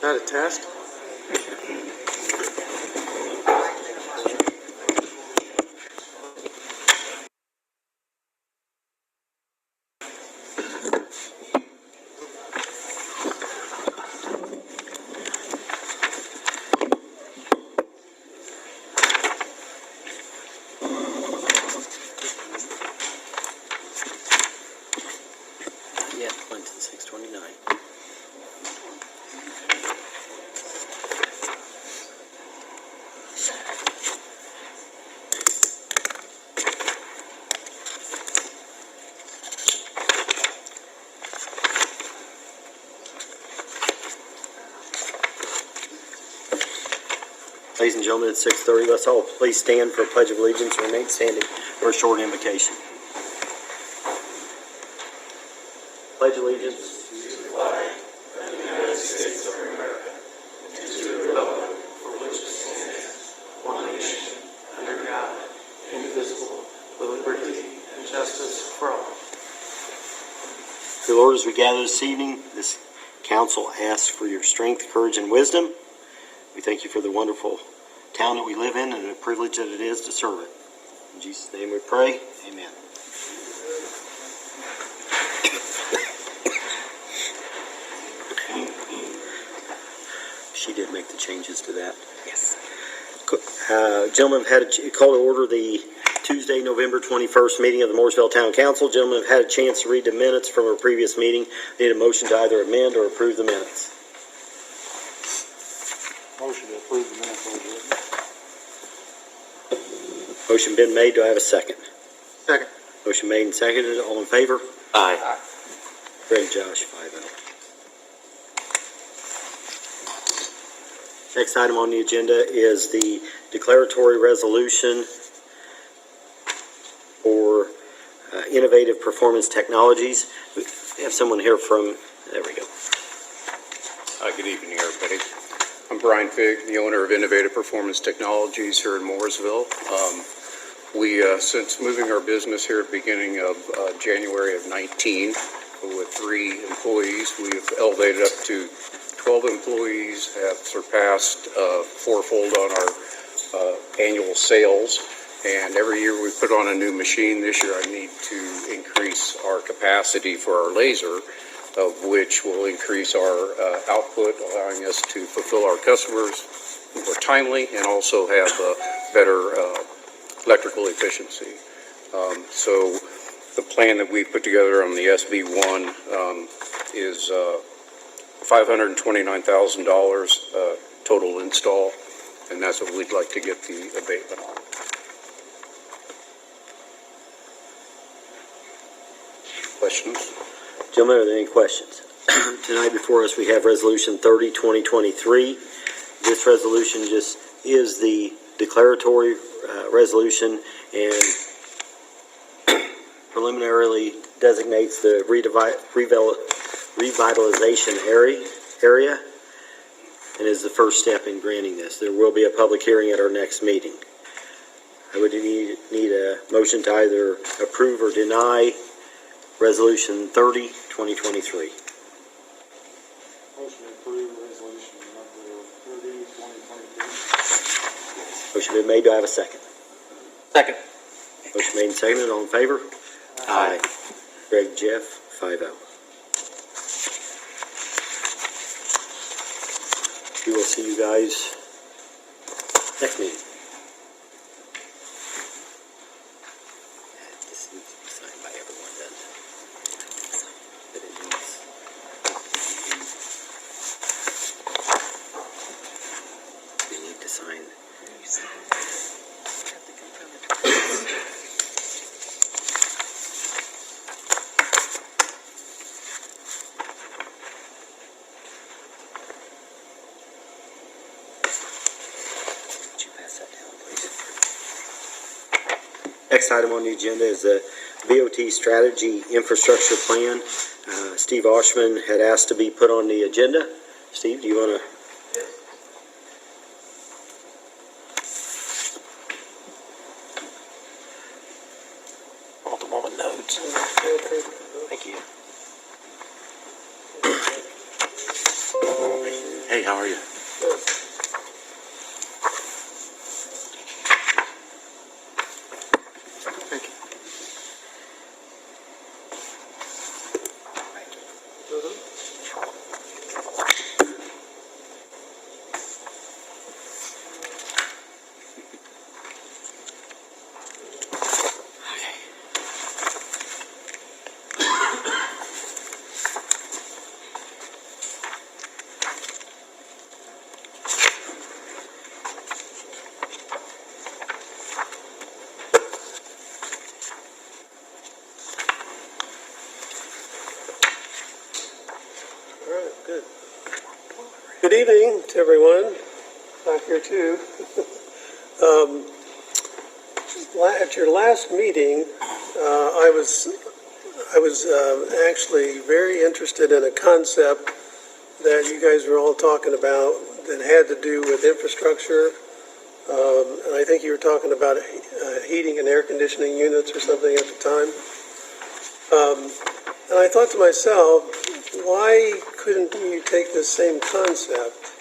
Not a test? Yeah, Clinton 629. Ladies and gentlemen, it's 6:30. Let's all please stand for a pledge of allegiance and remain standing for a short invocation. Pledge allegiance. Dear Lord, as we gather this evening, this council asks for your strength, courage, and wisdom. We thank you for the wonderful town that we live in and the privilege that it is to serve it. In Jesus' name we pray. Amen. She did make the changes to that. Yes. Gentlemen, have had a call to order the Tuesday, November 21st meeting of the Mooresville Town Council. Gentlemen have had a chance to read the minutes from our previous meeting. Need a motion to either amend or approve the minutes. Motion to approve the minutes. Motion been made. Do I have a second? Second. Motion made and seconded. All in favor? Aye. Greg, Josh, 5-0. Next item on the agenda is the declaratory resolution for Innovative Performance Technologies. We have someone here from, there we go. Good evening, everybody. I'm Brian Figg, the owner of Innovative Performance Technologies here in Mooresville. Since moving our business here at the beginning of January of 19, with 3 employees, we have elevated up to 12 employees, have surpassed fourfold on our annual sales. And every year we put on a new machine. This year I need to increase our capacity for our laser, of which will increase our output, allowing us to fulfill our customers more timely and also have better electrical efficiency. So the plan that we put together on the SB1 is $529,000 total install, and that's what we'd like to get the abatement on. Questions? Gentlemen, are there any questions? Tonight before us we have Resolution 30, 2023. This resolution just is the declaratory resolution and preliminarily designates the revitalization area and is the first step in granting this. There will be a public hearing at our next meeting. I would need a motion to either approve or deny Resolution 30, 2023. Motion to approve resolution number 30, 2023. Motion been made. Do I have a second? Second. Motion made and seconded. All in favor? Aye. Greg, Jeff, 5-0. We will see you guys next meeting. This needs to be signed by everyone, doesn't it? But it needs. They need to sign. Next item on the agenda is the BOT Strategy Infrastructure Plan. Steve Oshman had asked to be put on the agenda. Steve, do you want to? All the moment notes. Thank you. Hey, how are you? All right, good. Good evening to everyone back here too. At your last meeting, I was actually very interested in a concept that you guys were all talking about that had to do with infrastructure. And I think you were talking about heating and air conditioning units or something at the time. And I thought to myself, why couldn't you take this same concept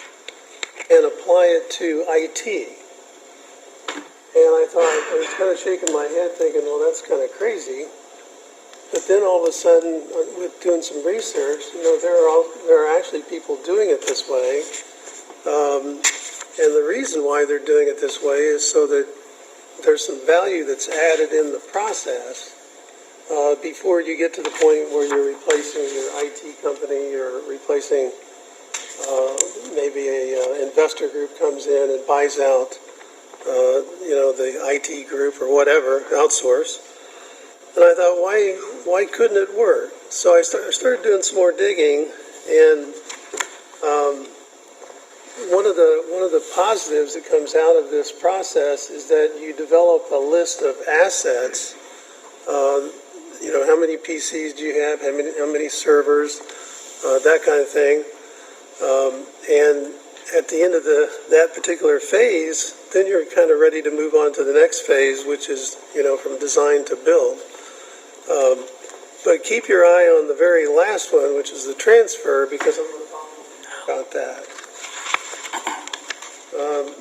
and apply it to IT? And I thought, I was kind of shaking my head thinking, well, that's kind of crazy. But then all of a sudden, with doing some research, there are actually people doing it this way. And the reason why they're doing it this way is so that there's some value that's added in the process before you get to the point where you're replacing your IT company or replacing maybe a investor group comes in and buys out the IT group or whatever, outsource. And I thought, why couldn't it work? So I started doing some more digging, and one of the positives that comes out of this process is that you develop a list of assets. How many PCs do you have? How many servers? That kind of thing. And at the end of that particular phase, then you're kind of ready to move on to the next phase, which is, from design to build. But keep your eye on the very last one, which is the transfer, because I'm going to talk about that.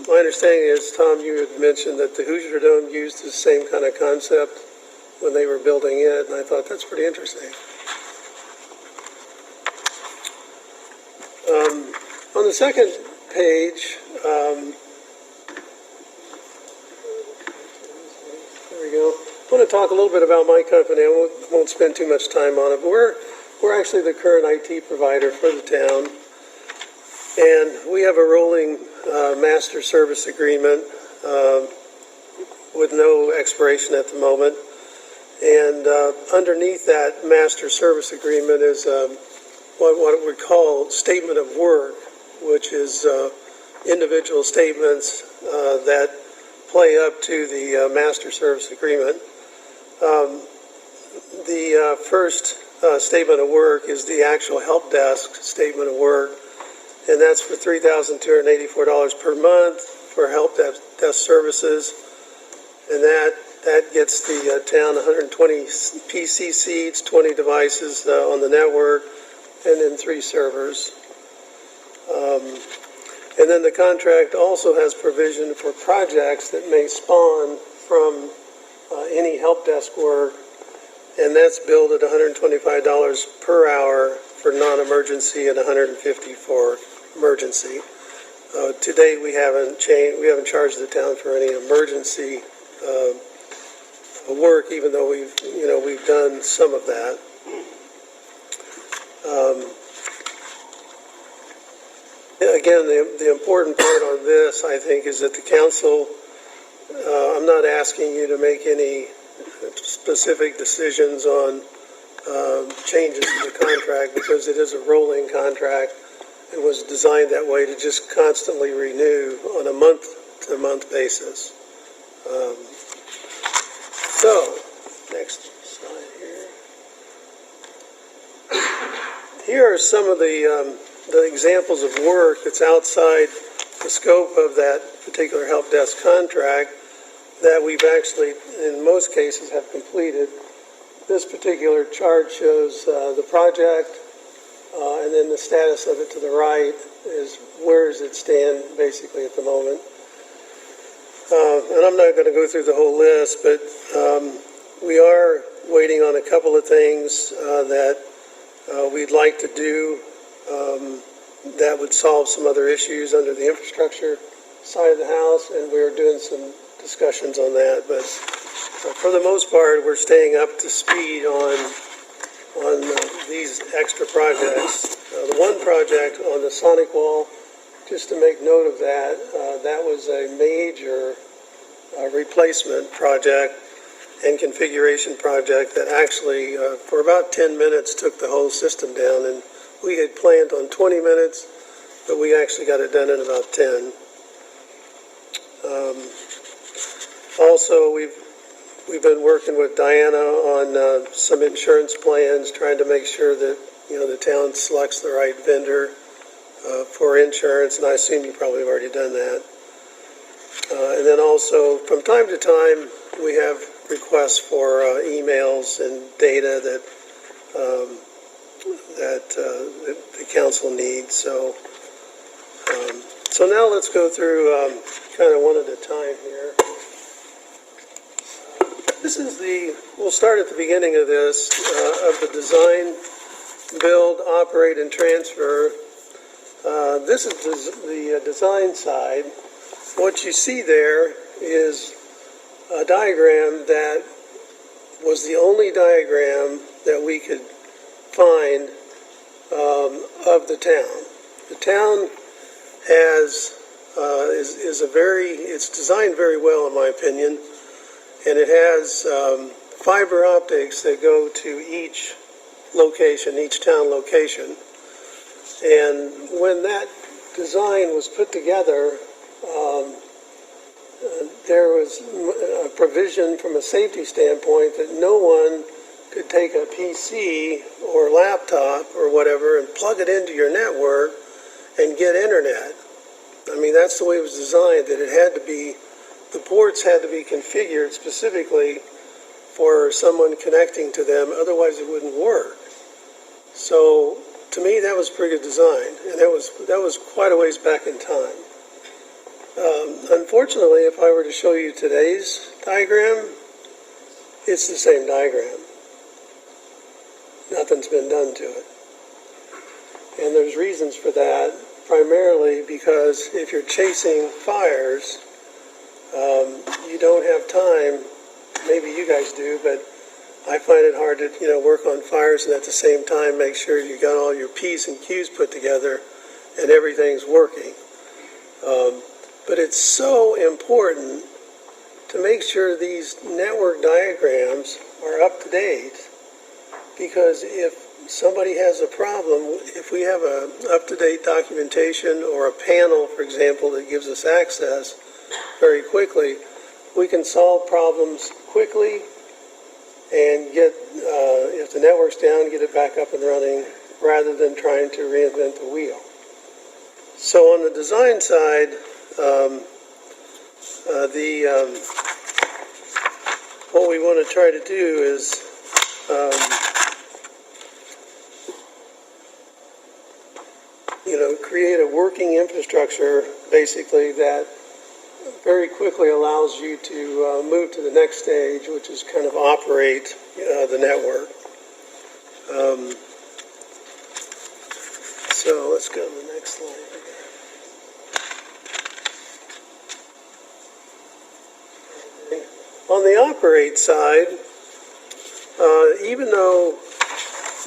My understanding is, Tom, you had mentioned that the Hoosier Dome used the same kind of concept when they were building it, and I thought that's pretty interesting. On the second page, there we go. I want to talk a little bit about my company. I won't spend too much time on it, but we're actually the current IT provider for the town, and we have a rolling master service agreement with no expiration at the moment. And underneath that master service agreement is what we call statement of work, which is individual statements that play up to the master service agreement. The first statement of work is the actual help desk statement of work, and that's for $3,284 per month for help desk services, and that gets the town 120 PC seats, 20 devices on the network, and then 3 servers. And then the contract also has provision for projects that may spawn from any help desk work, and that's billed at $125 per hour for non-emergency and $150 for emergency. To date, we haven't charged the town for any emergency work, even though we've done some of that. Again, the important part on this, I think, is that the council, I'm not asking you to make any specific decisions on changes to the contract, because it is a rolling contract. It was designed that way to just constantly renew on a month-to-month basis. So, next slide here. Here are some of the examples of work that's outside the scope of that particular help desk contract that we've actually, in most cases, have completed. This particular chart shows the project, and then the status of it to the right is where does it stand basically at the moment. And I'm not going to go through the whole list, but we are waiting on a couple of things that we'd like to do that would solve some other issues under the infrastructure side of the house, and we're doing some discussions on that. But for the most part, we're staying up to speed on these extra projects. The one project on the Sonic Wall, just to make note of that, that was a major replacement project and configuration project that actually, for about 10 minutes, took the whole system down. And we had planned on 20 minutes, but we actually got it done in about 10. Also, we've been working with Diana on some insurance plans, trying to make sure that the town selects the right vendor for insurance, and I assume you probably have already done that. And then also, from time to time, we have requests for emails and data that the council needs. So now let's go through kind of one at a time here. We'll start at the beginning of this, of the design, build, operate, and transfer. This is the design side. What you see there is a diagram that was the only diagram that we could find of the town. The town it's designed very well in my opinion, and it has fiber optics that go to each location, each town location. And when that design was put together, there was a provision from a safety standpoint that no one could take a PC or laptop or whatever and plug it into your network and get internet. I mean, that's the way it was designed, that the ports had to be configured specifically for someone connecting to them, otherwise it wouldn't work. So, to me, that was pretty good design, and that was quite a ways back in time. Unfortunately, if I were to show you today's diagram, it's the same diagram. Nothing's been done to it. And there's reasons for that, primarily because if you're chasing fires, you don't have time, maybe you guys do, but I find it hard to work on fires and at the same time make sure you got all your P's and Q's put together and everything's working. But it's so important to make sure these network diagrams are up to date, because if somebody has a problem, if we have a up-to-date documentation or a panel, for example, that gives us access very quickly, we can solve problems quickly and get, if the network's down, get it back up and running rather than trying to reinvent the wheel. So on the design side, what we want to try to do is create a working infrastructure, basically, that very quickly allows you to move to the next stage, which is kind of operate the network. So let's go to the next slide. On the operate side, even though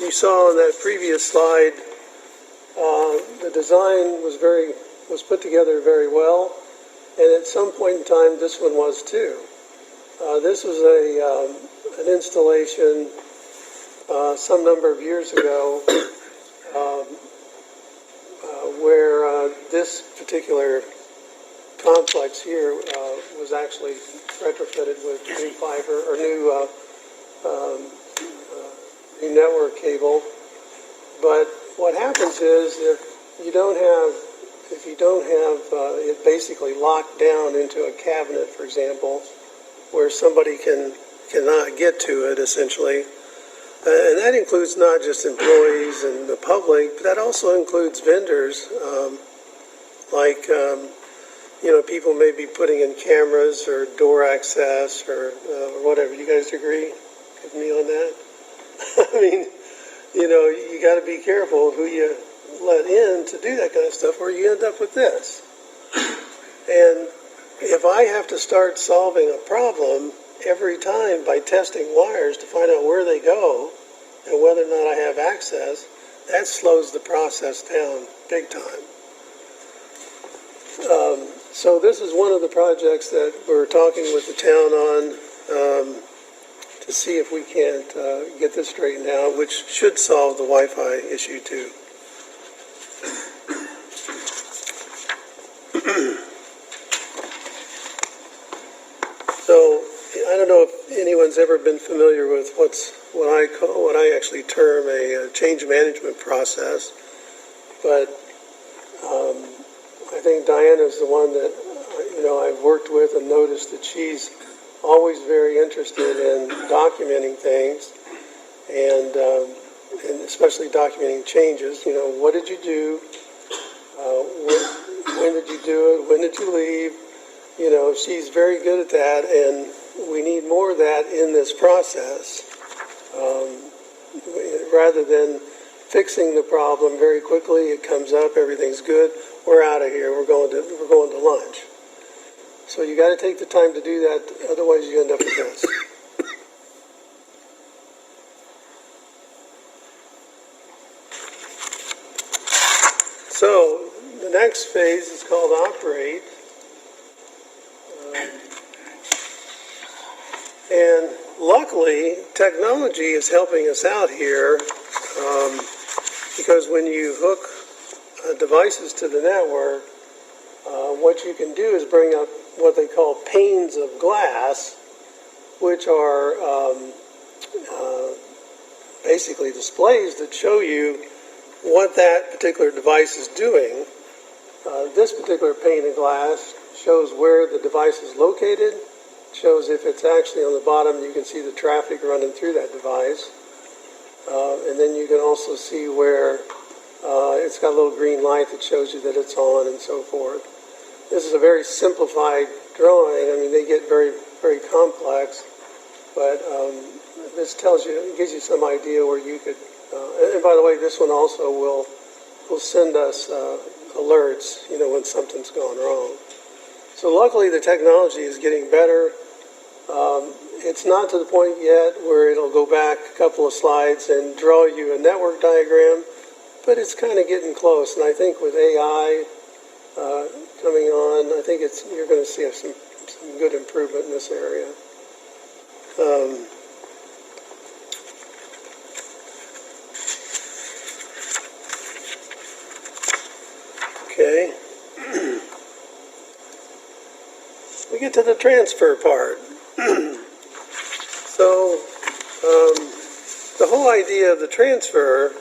you saw on that previous slide, the design was put together very well, and at some point in time, this one was too. This was an installation some number of years ago where this particular complex here was actually retrofitted with new fiber or new network cable. But what happens is if you don't have it basically locked down into a cabinet, for example, where somebody cannot get to it, essentially, And that includes not just employees and the public, but that also includes vendors, people may be putting in cameras or door access or whatever. You guys agree with me on that? I mean, you got to be careful who you let in to do that kind of stuff, or you end up with this. And if I have to start solving a problem every time by testing wires to find out where they go and whether or not I have access, that slows the process down big time. So this is one of the projects that we're talking with the town on to see if we can't get this straightened out, which should solve the Wi-Fi issue too. So I don't know if anyone's ever been familiar with what I actually term a change management process, but I think Diana's the one that I've worked with and noticed that she's always very interested in documenting things and especially documenting changes. What did you do? When did you do it? When did you leave? She's very good at that, and we need more of that in this process. Rather than fixing the problem very quickly, it comes up, everything's good, we're out of here, we're going to lunch. So you got to take the time to do that, otherwise you end up with this. So the next phase is called operate. And luckily, technology is helping us out here because when you hook devices to the network, what you can do is bring up what they call panes of glass, which are basically displays that show you what that particular device is doing. This particular pane of glass shows where the device is located, shows if it's actually on the bottom, you can see the traffic running through that device. And then you can also see where it's got a little green light that shows you that it's on and so forth. This is a very simplified drawing. I mean, they get very, very complex, but this gives you some idea where you could, and by the way, this one also will send us alerts, when something's gone wrong. So luckily the technology is getting better. It's not to the point yet where it'll go back a couple of slides and draw you a network diagram, but it's kind of getting close. And I think with AI coming on, I think you're going to see some good improvement in this area. Okay. We get to the transfer part. So, the whole idea of the transfer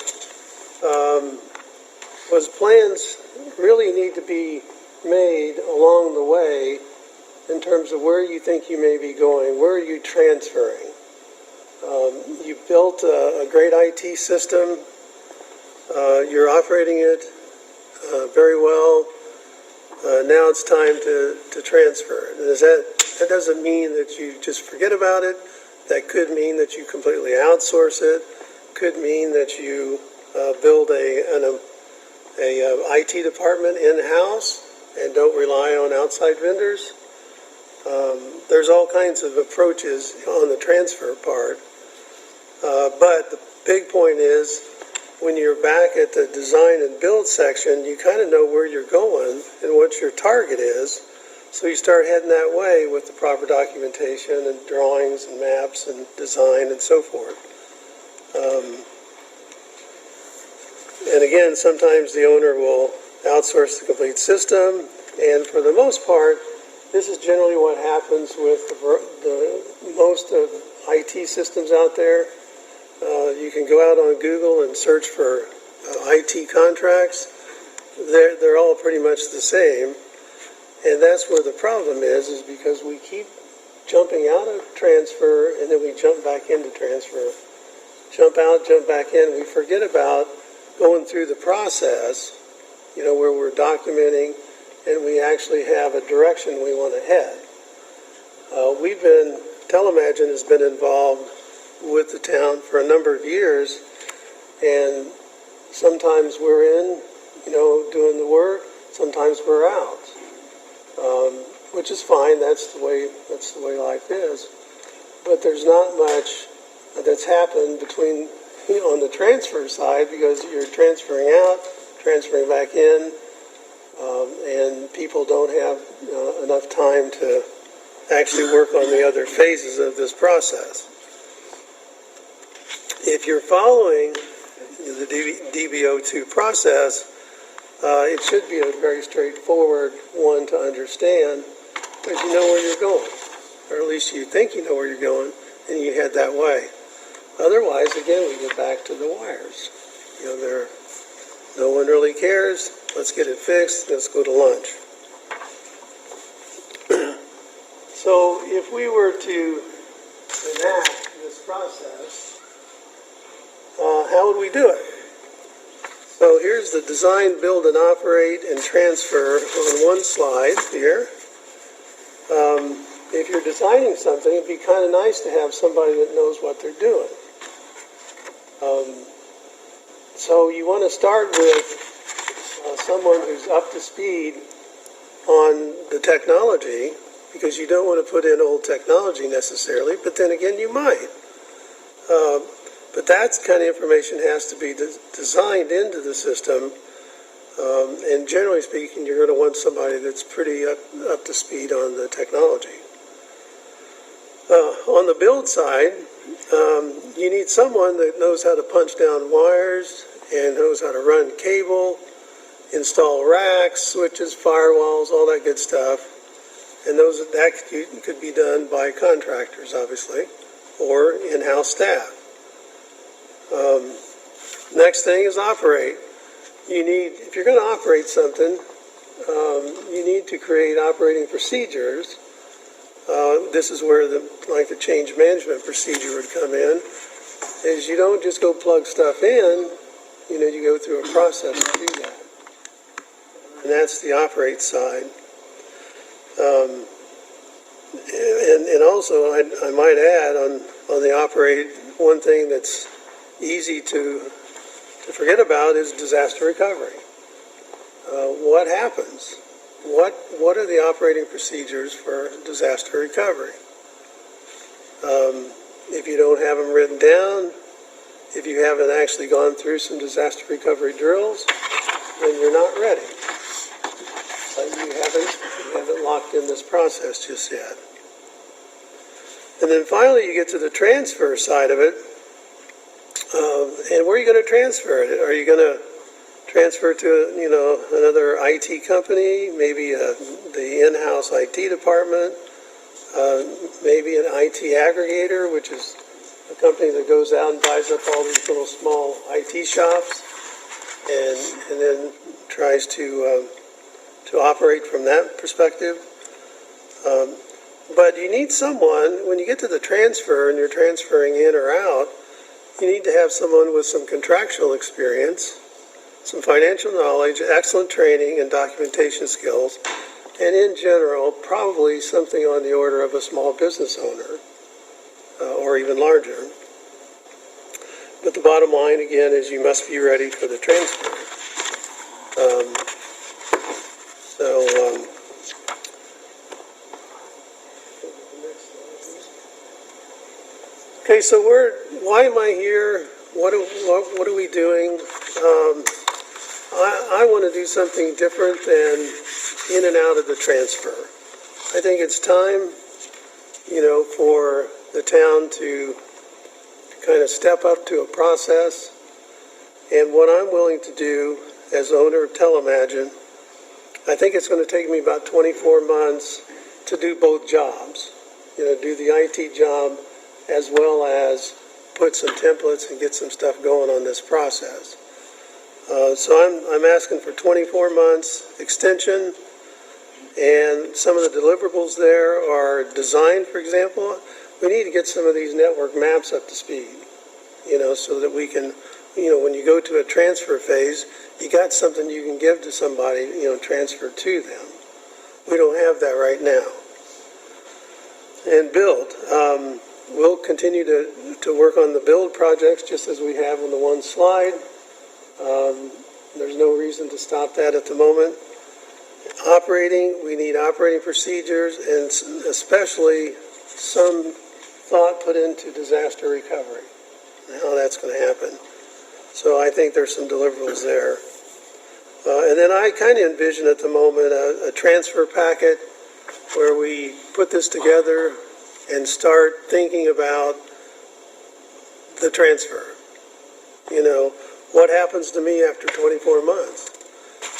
was plans really need to be made along the way in terms of where you think you may be going, where are you transferring. You built a great IT system, you're operating it very well. Now it's time to transfer it. That doesn't mean that you just forget about it. That could mean that you completely outsource it. Could mean that you build an IT department in-house and don't rely on outside vendors. There's all kinds of approaches on the transfer part. But the big point is, when you're back at the design and build section, you kind of know where you're going and what your target is. So you start heading that way with the proper documentation and drawings and maps and design and so forth. And again, sometimes the owner will outsource the complete system. And for the most part, this is generally what happens with the most of IT systems out there. You can go out on Google and search for IT contracts. They're all pretty much the same. And that's where the problem is because we keep jumping out of transfer and then we jump back into transfer. jump out, jump back in. We forget about going through the process, where we're documenting and we actually have a direction we want to head. Telemagine has been involved with the town for a number of years, and sometimes we're in, doing the work, sometimes we're out, which is fine. That's the way life is. But there's not much that's happened between, on the transfer side, because you're transferring out, transferring back in, and people don't have enough time to actually work on the other phases of this process. If you're following the DB02 process, it should be a very straightforward one to understand, because you know where you're going, or at least you think you know where you're going, and you head that way. Otherwise, again, we get back to the wires. No one really cares. Let's get it fixed. Let's go to lunch. So if we were to enact this process, how would we do it? So here's the design, build, and operate and transfer on one slide here. If you're designing something, it'd be kind of nice to have somebody that knows what they're doing. So you want to start with someone who's up to speed on the technology, because you don't want to put in old technology necessarily, but then again you might. But that kind of information has to be designed into the system, and generally speaking, you're going to want somebody that's pretty up to speed on the technology. On the build side, you need someone that knows how to punch down wires and knows how to run cable, install racks, switches, firewalls, all that good stuff. And that could be done by contractors, obviously, or in-house staff. Next thing is operate. If you're going to operate something, you need to create operating procedures. This is where the change management procedure would come in. Is you don't just go plug stuff in. You go through a process to do that, and that's the operate side. And also, I might add on the operate, one thing that's easy to forget about is disaster recovery. What happens? What are the operating procedures for disaster recovery? If you don't have them written down, if you haven't actually gone through some disaster recovery drills, then you're not ready. You haven't locked in this process just yet. And then finally, you get to the transfer side of it. And where are you going to transfer it? Are you going to transfer to another IT company, maybe the in-house IT department, maybe an IT aggregator, which is a company that goes out and buys up all these little small IT shops, and then tries to operate from that perspective. But you need someone, when you get to the transfer and you're transferring in or out, you need to have someone with some contractual experience, some financial knowledge, excellent training and documentation skills, and in general, probably something on the order of a small business owner, or even larger. But the bottom line, again, is you must be ready for the transfer. Okay, so why am I here? What are we doing? I want to do something different than in and out of the transfer. I think it's time, for the town to kind of step up to a process. And what I'm willing to do as owner of Telemagine, I think it's going to take me about 24 months to do both jobs. Do the IT job as well as put some templates and get some stuff going on this process. So I'm asking for 24 months extension, and some of the deliverables there are design, for example. We need to get some of these network maps up to speed. so that we can, when you go to a transfer phase, you got something you can give to somebody, transfer to them. We don't have that right now. And build, we'll continue to work on the build projects just as we have on the one slide. There's no reason to stop that at the moment. Operating, we need operating procedures and especially some thought put into disaster recovery, and how that's going to happen. So I think there's some deliverables there. And then I kind of envision at the moment a transfer packet where we put this together and start thinking about the transfer. What happens to me after 24 months?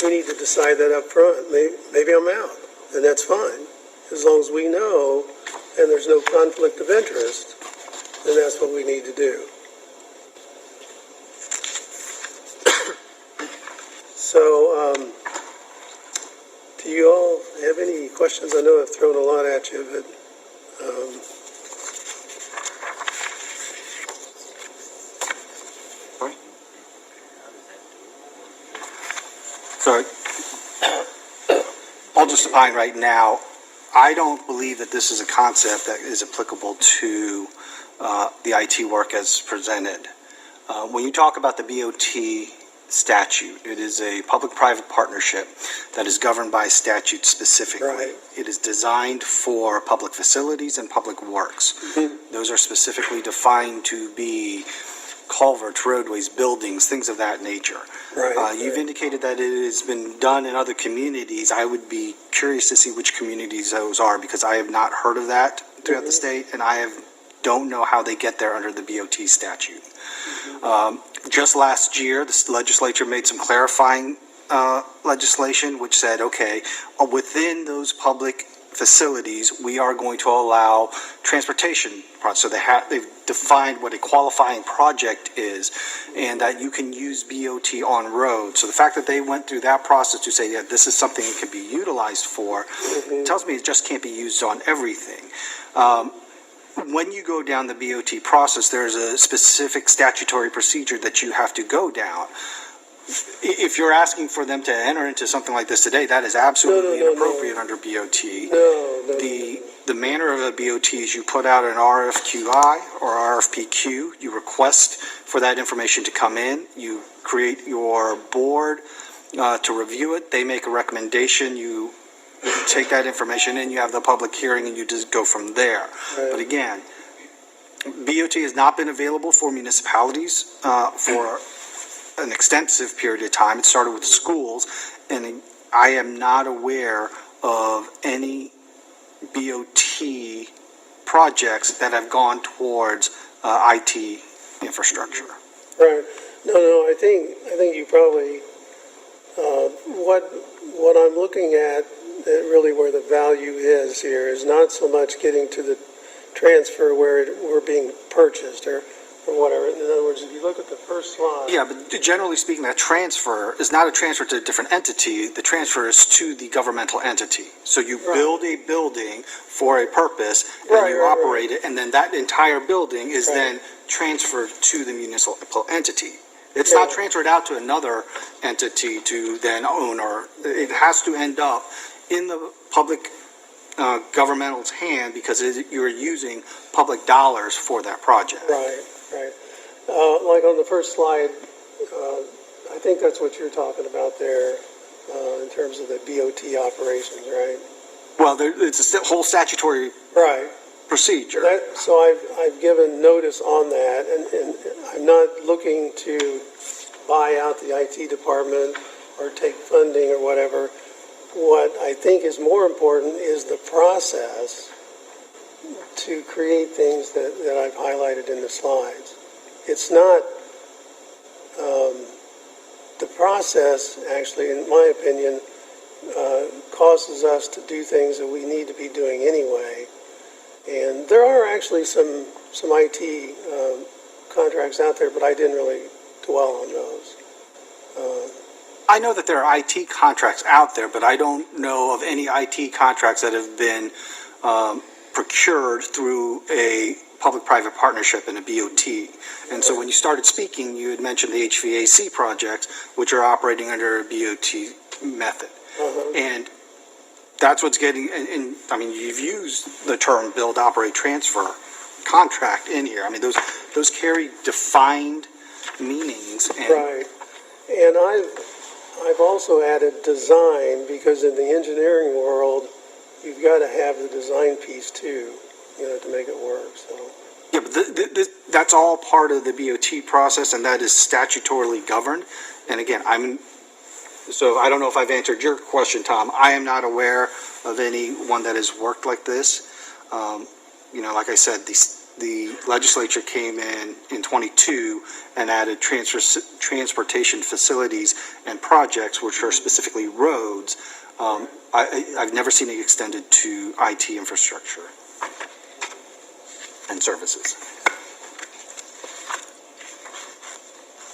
We need to decide that up front. Maybe I'm out, and that's fine. As long as we know and there's no conflict of interest, then that's what we need to do. So, do you all have any questions? I know I've thrown a lot at you, but So, I'll just opine right now. I don't believe that this is a concept that is applicable to the IT work as presented. When you talk about the BOT statute, it is a public-private partnership that is governed by statute specifically. Right. It is designed for public facilities and public works. Those are specifically defined to be culverts, roadways, buildings, things of that nature. Right. You've indicated that it has been done in other communities. I would be curious to see which communities those are, because I have not heard of that throughout the state, and don't know how they get there under the BOT statute. Just last year, the legislature made some clarifying legislation which said, okay, within those public facilities, we are going to allow transportation. So they've defined what a qualifying project is, and that you can use BOT on roads. So the fact that they went through that process to say, yeah, this is something it can be utilized for, tells me it just can't be used on everything. When you go down the BOT process, there's a specific statutory procedure that you have to go down. If you're asking for them to enter into something like this today, that is absolutely inappropriate under BOT. The manner of a BOT is you put out an RFQI or RFPQ, you request for that information to come in, you create your board to review it, they make a recommendation, you take that information in, you have the public hearing, and you just go from there. Right. But again, BOT has not been available for municipalities for an extensive period of time. It started with schools, and I am not aware of any BOT projects that have gone towards IT infrastructure. right. No, I think you probably, what I'm looking at, really where the value is here, is not so much getting to the transfer where we're being purchased or whatever. In other words, if you look at the first slide. Yeah, but generally speaking, that transfer is not a transfer to a different entity. The transfer is to the governmental entity. So you build a building for a purpose, and you operate it, and then that entire building is then transferred to the municipal entity. It's not transferred out to another entity to then own, or it has to end up in the public governmental's hand, because you're using public dollars for that project. Right. Like on the first slide, I think that's what you're talking about there in terms of the BOT operations, right? Well, it's a whole statutory Right. procedure. So I've given notice on that, and I'm not looking to buy out the IT department or take funding or whatever. What I think is more important is the process to create things that I've highlighted in the slides. It's not, the process actually, in my opinion, causes us to do things that we need to be doing anyway. And there are actually some IT contracts out there, but I didn't really dwell on those. I know that there are IT contracts out there, but I don't know of any IT contracts that have been procured through a public-private partnership and a BOT. And so when you started speaking, you had mentioned the HVAC projects, which are operating under a BOT method. And that's what's getting, and I mean, you've used the term build, operate, transfer contract in here. I mean, those carry defined meanings. And Right. And I've also added design, because in the engineering world, you've got to have the design piece too, to make it work, so. Yeah, but that's all part of the BOT process, and that is statutorily governed. And again, so I don't know if I've answered your question, Tom. I am not aware of anyone that has worked like this. Like I said, the legislature came in 22 and added transportation facilities and projects, which are specifically roads. I've never seen it extended to IT infrastructure and services.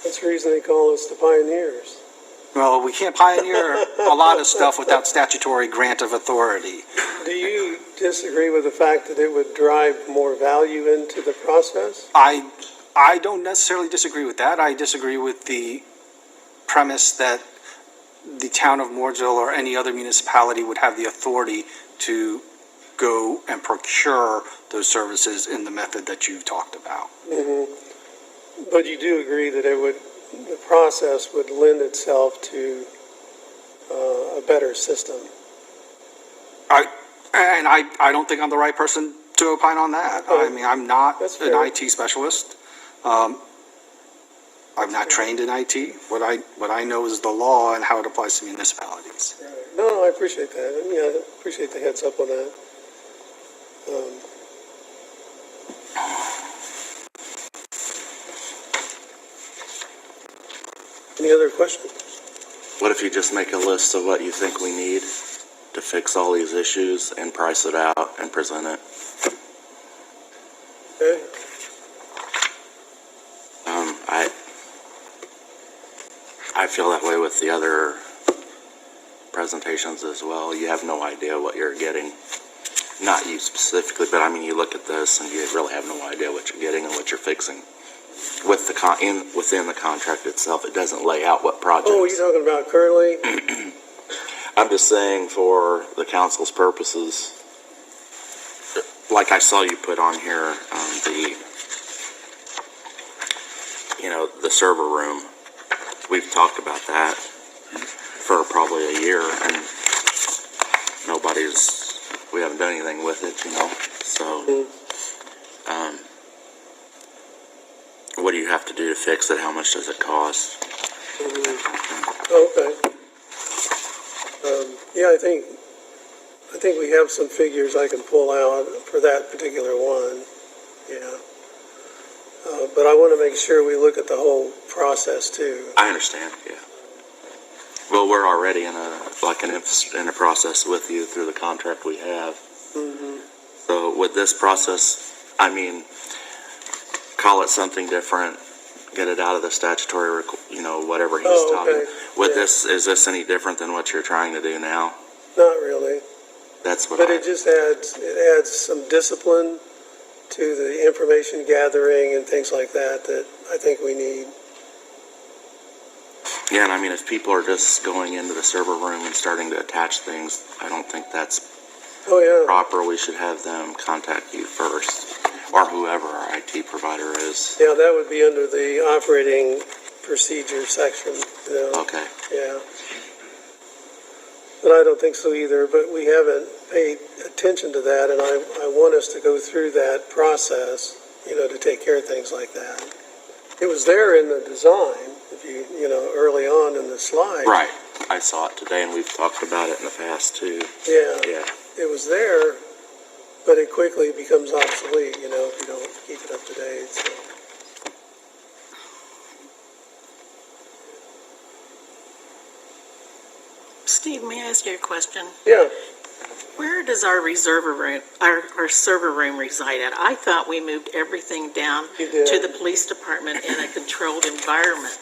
That's the reason they call us the pioneers. Well, we can't pioneer a lot of stuff without statutory grant of authority. Do you disagree with the fact that it would drive more value into the process? I don't necessarily disagree with that. I disagree with the premise that the town of Mooresville or any other municipality would have the authority to go and procure those services in the method that you've talked about. But you do agree that the process would lend itself to a better system? I don't think I'm the right person to opine on that. I mean, I'm not That's an fair. IT specialist. I'm not trained in IT. What I know is the law and how it applies to municipalities. Right. No, I appreciate that. I appreciate the heads up on that. Any other questions? What if you just make a list of what you think we need to fix all these issues and price it out and present it? Okay. I feel that way with the other presentations as well. You have no idea what you're getting. Not you specifically, but I mean, you look at this and you really have no idea what you're getting and what you're fixing. With within the contract itself, it doesn't lay out what projects. Oh, you're talking about currently? I'm just saying for the council's purposes, like I saw you put on here, the server room. We've talked about that for probably a year, and we haven't done anything with it, so, what do you have to do to fix it? How much does it cost? Okay. Yeah, I think we have some figures I can pull out for that particular one, yeah. But I want to make sure we look at the whole process too. I understand, yeah. Well, we're already in a process with you through the contract we have. So with this process, I mean, call it something different, get it out of the statutory, whatever he's talking. Okay. With Yeah. this, is this any different than what you're trying to do now? Not really, That's what but it just adds some discipline to the information gathering and things like that I think we need. Yeah, and I mean, if people are just going into the server room and starting to attach things, I don't think that's Oh, yeah. proper. We should have them contact you first, or whoever our IT provider is. Yeah, that would be under the operating procedure section, Okay. yeah. But I don't think so either, but we haven't paid attention to that, and I want us to go through that process, to take care of things like that. It was there in the design, if early on in the slide. Right. I saw it today, and we've talked about it in the past too. Yeah, Yeah. it was there, but it quickly becomes obsolete, if you don't keep it up to date, so. Steve, may I ask you a question? Yeah, Where does our our server room reside at? I thought we moved everything down You did. to the police department in a controlled environment.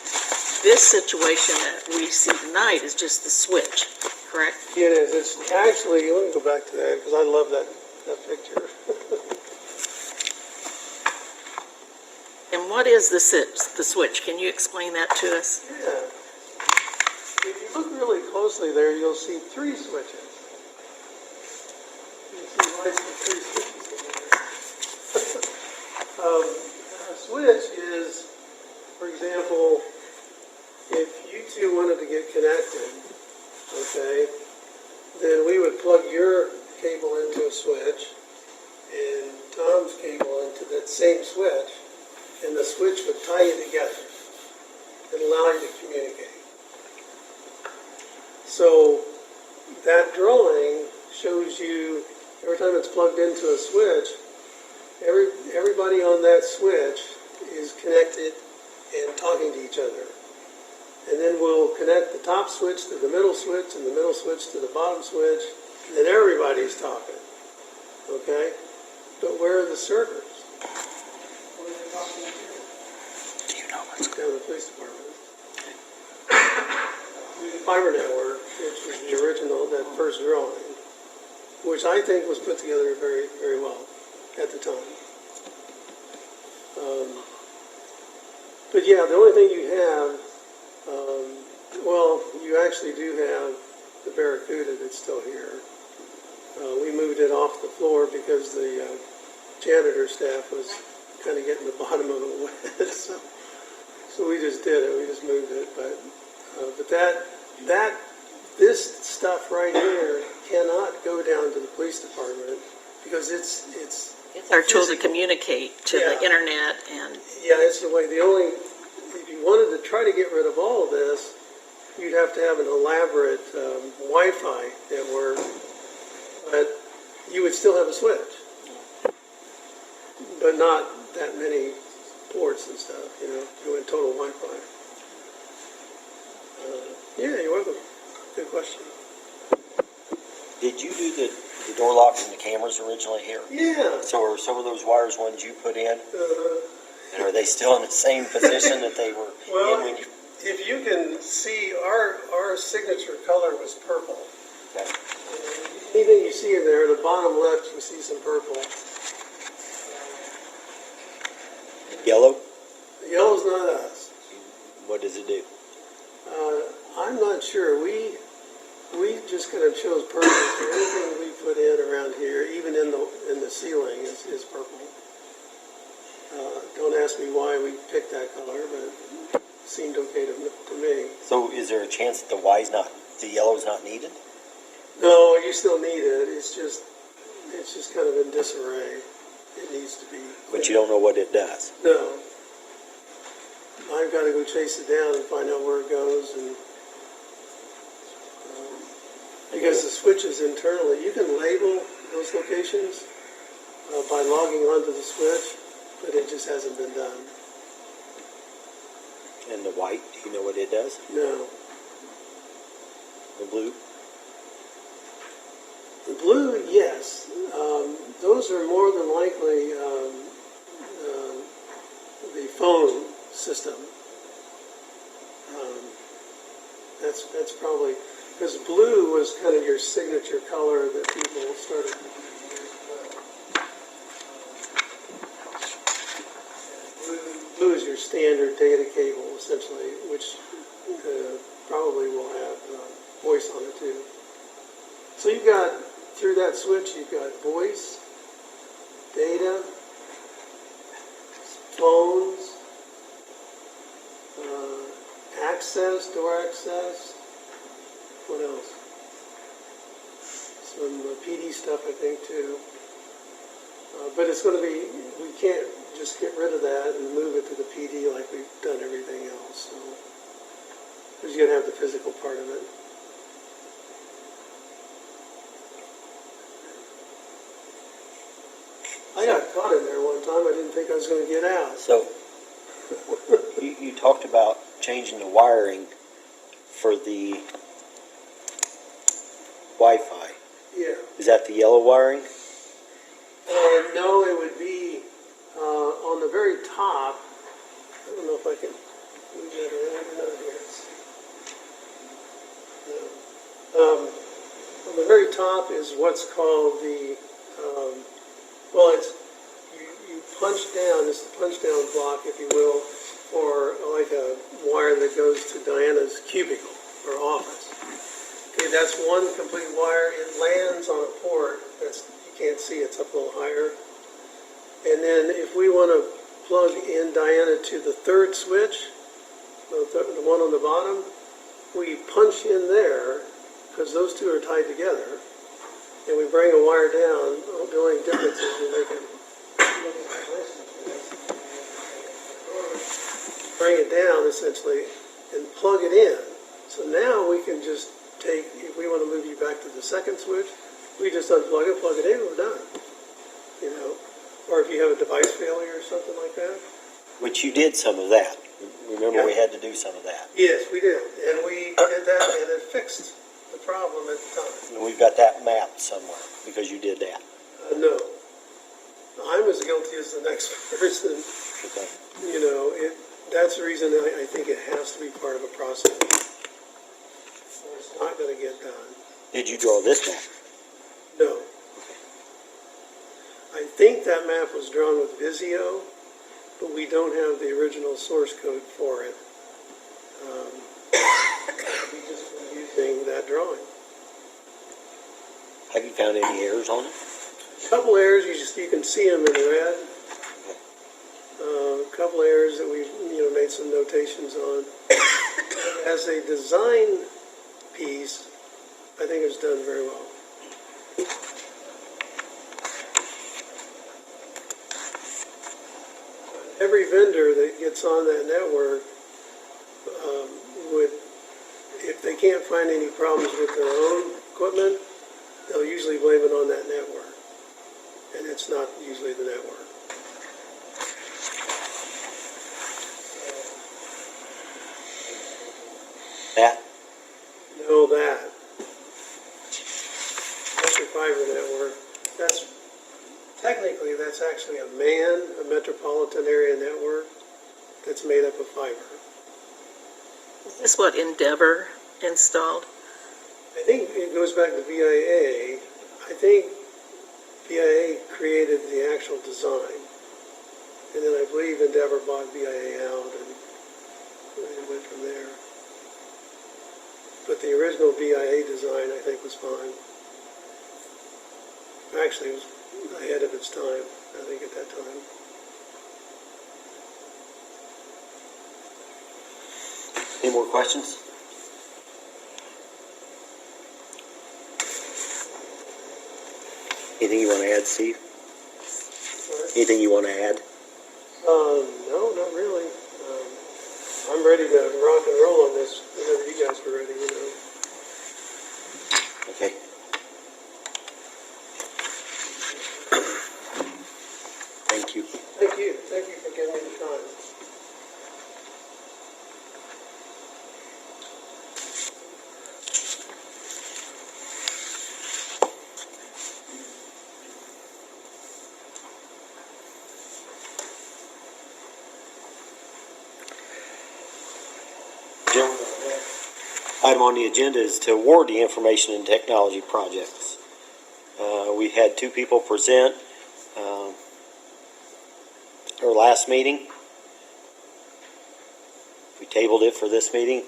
This situation that we see tonight is just the switch, correct? it is. It's actually, let me go back to that, because I love that picture. And what is the switch? Can you explain that to us? Yeah. If you look really closely there, you'll see three switches. You see lights with three switches in there. A switch is, for example, if you two wanted to get connected, okay, then we would plug your cable into a switch and Tom's cable into that same switch, and the switch would tie you together and allow you to communicate. So that drawing shows you, every time it's plugged into a switch, everybody on that switch is connected and talking to each other. And then we'll connect the top switch to the middle switch and the middle switch to the bottom switch, and then everybody's talking, okay? But where are the servers? Where are they talking to? Do you know what's Down the police department. The fiber network, which was the original, that first drawing, which I think was put together very, very well at the time. But yeah, the only thing you have, well, you actually do have the Barracuda that's still here. We moved it off the floor because the janitor staff was kind of getting the bottom of it wet, so we just did it. We just moved it, but this stuff right here cannot go down to the police department because it's It's our tool to communicate to the Yeah. internet and, yeah, it's the way, if you wanted to try to get rid of all of this, you'd have to have an elaborate Wi-Fi network, but you would still have a switch. But not that many ports and stuff, you know, you went total Wi-Fi. Yeah, you're welcome. Good question. Did you do the door locks and the cameras originally here? Yeah. So are some of those wires ones you put in? And are they still in the same position that they were Well, in when you? if you can see, our signature color was purple. Okay. Anything you see in there, the bottom left, you see some purple. Yellow? Yellow's not us. What does it do? I'm not sure. We just kind of chose purple. So anything we put in around here, even in the ceiling, is purple. Don't ask me why we picked that color, but it seemed okay to me. So is there a chance that the yellow's not needed? No, you still need it. It's just kind of in disarray. It needs to be. But you don't know what it does. No. I've got to go chase it down and find out where it goes, and because the switches internally, you can label those locations by logging onto the switch, but it just hasn't been done. And the white, do you know what it does? No. The blue? The blue, yes. Those are more than likely the phone system. That's probably, because blue was kind of your signature color that people started to use. Blue is your standard data cable, essentially, which probably will have voice on it too. So you've got, through that switch, you've got voice, data, phones, access, door access, what else? Some PD stuff, I think, too. But it's going to be, we can't just get rid of that and move it to the PD like we've done everything else. So, because you're going to have the physical part of it. I got caught in there one time. I didn't think I was going to get out. So you talked about changing the wiring for the Wi-Fi. Yeah. Is that the yellow wiring? No, it would be on the very top. I don't know if I can move that around or not here. No. On the very top is what's called the, well, it's, you punch down, this is the punch down block, if you will, for like a wire that goes to Diana's cubicle or office. Okay, that's one complete wire. It lands on a port. You can't see, it's up a little higher. And then if we want to plug in Diana to the third switch, the one on the bottom, we punch in there, because those two are tied together, and we bring a wire down. The only difference is we make it, bring it down essentially, and plug it in. So now we can just take, if we want to move you back to the second switch, we just unplug it, plug it in, we're done. You know, or if you have a device failure or something like that. Which you did some of that. Remember, we had to do some of that. Yes, we did, and we did that, and it fixed the problem at the time. And we've got that mapped somewhere because you did that. No, I'm as guilty as the next person. Okay. You know, that's the reason I think it has to be part of a process. Or it's not going to get done. Did you draw this map? No. I think that map was drawn with Visio, but we don't have the original source code for it. We just been using that drawing. Have you found any errors on it? Couple errors, you can see them in red. Couple errors that we made some notations on. As a design piece, I think it's done very well. Every vendor that gets on that network would, if they can't find any problems with their own equipment, they'll usually blame it on that network. And it's not usually the network. That? No, that. Electric fiber network, technically that's actually a metropolitan area network that's made up of fiber. Is this what Endeavor installed? I think it goes back to VIA. I think VIA created the actual design. And then I believe Endeavor bought VIA out and it went from there. But the original VIA design, I think, was fine. Actually, it was ahead of its time, I think, at that time. Any more questions? Anything you want to add, Steve? Anything you want to add? No, not really. I'm ready to rock and roll on this whenever you guys are ready, Okay. Thank you. Thank you. Thank you for giving me the time. Item on the agenda is to award the information and technology projects. We had two people present our last meeting. We tabled it for this meeting.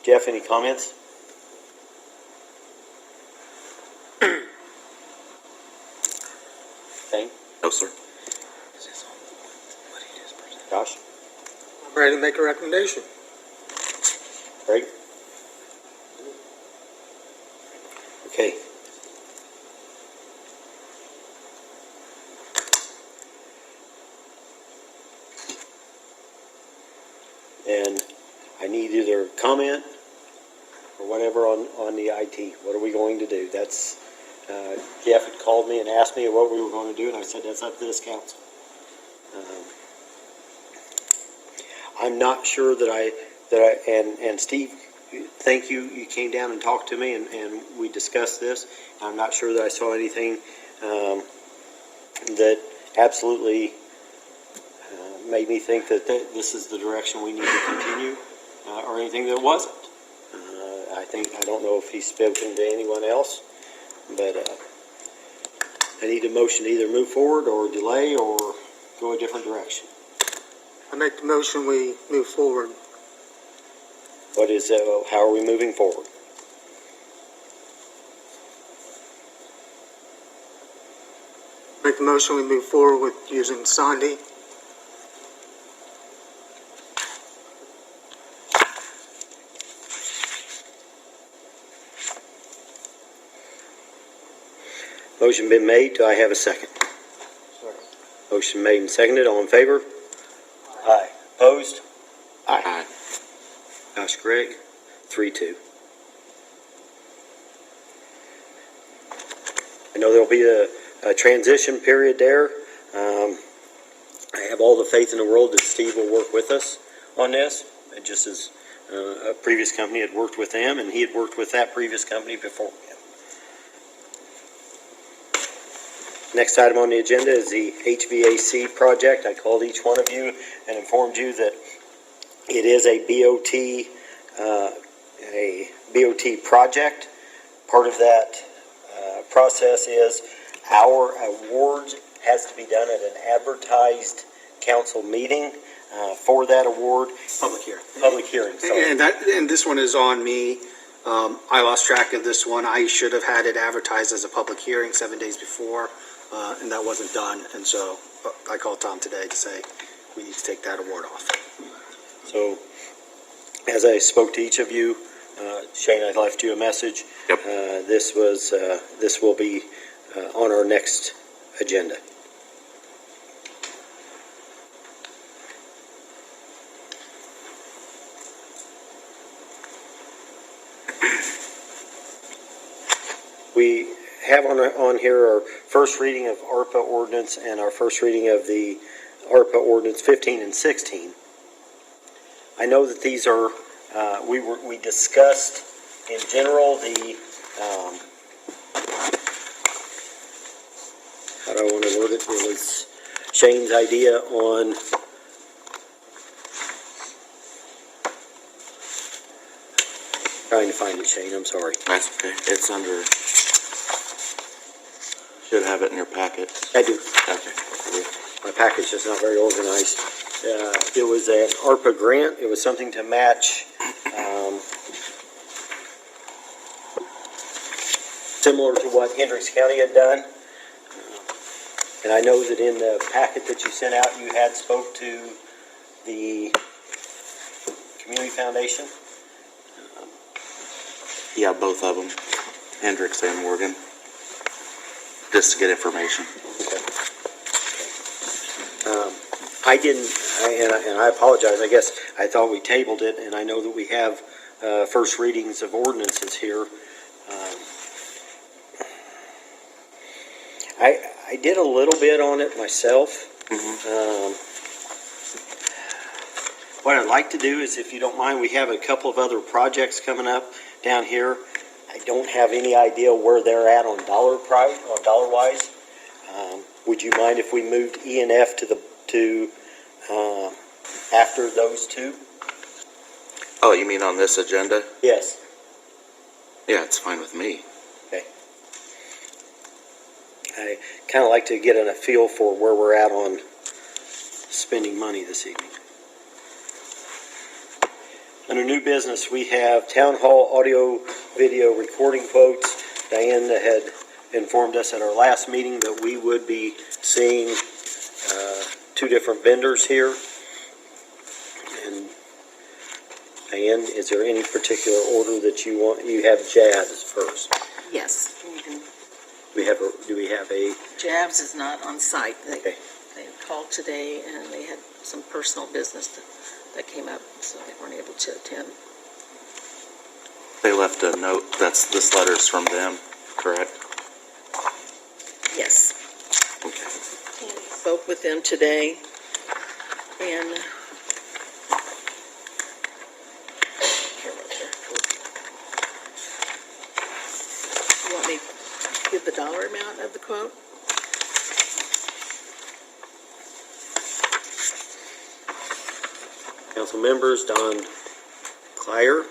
Jeff, any comments? Okay, No, sir. Josh? I'm ready to make a recommendation. Greg? Okay. And I need either comment or whatever on the IT. What are we going to do? That's, Jeff had called me and asked me what we were going to do, and I said, that's up to this council. I'm not sure and Steve, thank you, you came down and talked to me and we discussed this. I'm not sure that I saw anything, that absolutely made me think that this is the direction we need to continue, or anything that wasn't. I don't know if he's spoken to anyone else, but I need a motion to either move forward or delay or go a different direction? I make the motion, we move forward. What is, how are we moving forward? Make the motion, we move forward with using Sandy. Motion been made, do I have a second? Second. Motion made and seconded, all in favor? Aye. Opposed? Aye. Josh Gregg, 3-2. I know there'll be a transition period there. I have all the faith in the world that Steve will work with us on this, just as a previous company had worked with them, and he had worked with that previous company before him. Next item on the agenda is the HVAC project. I called each one of you and informed you that it is a BOT project. Part of that process is our award has to be done at an advertised council meeting for that award. Public hearing. Public hearing, sorry. And this one is on me. I lost track of this one. I should have had it advertised as a public hearing 7 days before, and that wasn't done. And so I called Tom today to say we need to take that award off. So, as I spoke to each of you, Shane, I left you a message. Yep. This will be on our next agenda. We have on here our first reading of ARPA ordinance and our first reading of the ARPA ordinance 15 and 16. I know that these are, we discussed in general the, how do I want to word it? It was Shane's idea on trying to find it, Shane, I'm sorry. That's okay. It's under, should have it in your packet. I do. Okay. My package is not very organized. It was an ARPA grant. It was something to match, similar to what Hendricks County had done. And I know that in the packet that you sent out, you had spoke to the Community Foundation. Yeah, both of them, Hendricks and Morgan, just to get information. I didn't, and I apologize, I guess I thought we tabled it, and I know that we have first readings of ordinances here. I did a little bit on it myself. What I'd like to do is, if you don't mind, we have a couple of other projects coming up down here. I don't have any idea where they're at on dollar price, or dollar wise. Would you mind if we moved E and F to after those two? Oh, you mean on this agenda? Yes. Yeah, it's fine with me. I kind of like to get a feel for where we're at on spending money this evening. Under new business, we have town hall audio video recording quotes. Diane had informed us at our last meeting that we would be seeing two different vendors here. And Diane, is there any particular order that you want? You have Jazz first. Yes, you can. Do we have a? Javs is not on site. Okay. They called today and they had some personal business that came up, so they weren't able to attend. They left a note, this letter's from them, correct? Yes. Okay. Spoke with them today, and you want me to give the dollar amount of the quote? Council members, Don Clyer,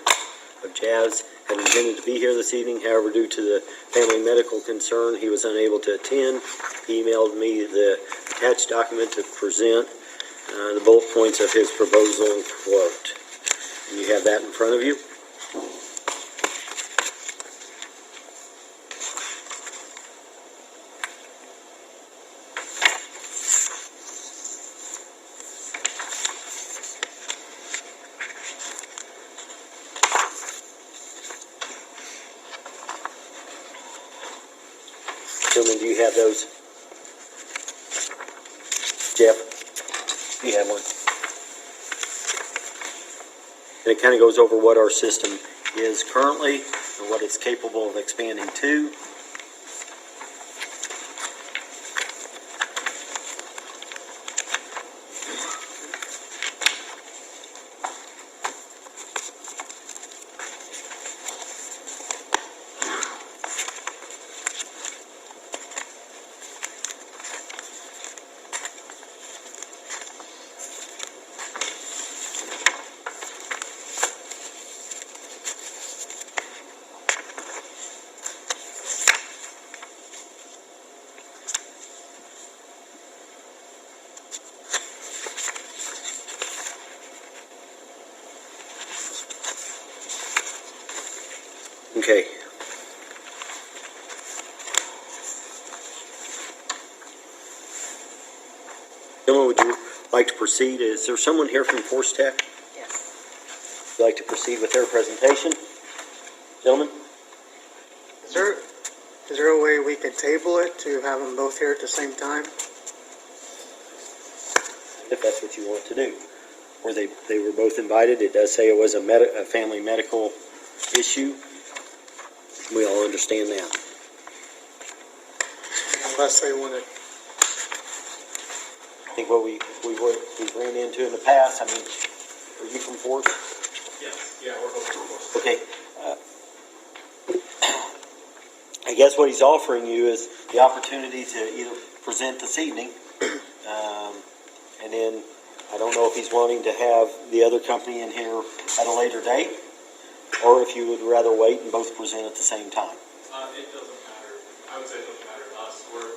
of Jazz had intended to be here this evening. However, due to the family medical concern, he was unable to attend. He emailed me the attached document to present the bullet points of his proposal and quote. You have that in front of you. Gentlemen, do you have those? Jeff, do you have one? And it kind of goes over what our system is currently and what it's capable of expanding to. Okay. Gentlemen, would you like to proceed? Is there someone here from Force Tech? Yes. Would you like to proceed with their presentation? Gentlemen? Is there a way we could table it to have them both here at the same time? If that's what you want to do. Or they were both invited. It does say it was a family medical issue. We all understand that. Unless they want to. I think what we ran into in the past, I mean, are you from Force? Yes, yeah, we're both from Force. Okay. I guess what he's offering you is the opportunity to either present this evening, and then I don't know if he's wanting to have the other company in here at a later date, or if you would rather wait and both present at the same time. It doesn't matter. I would say it doesn't matter to us. We're,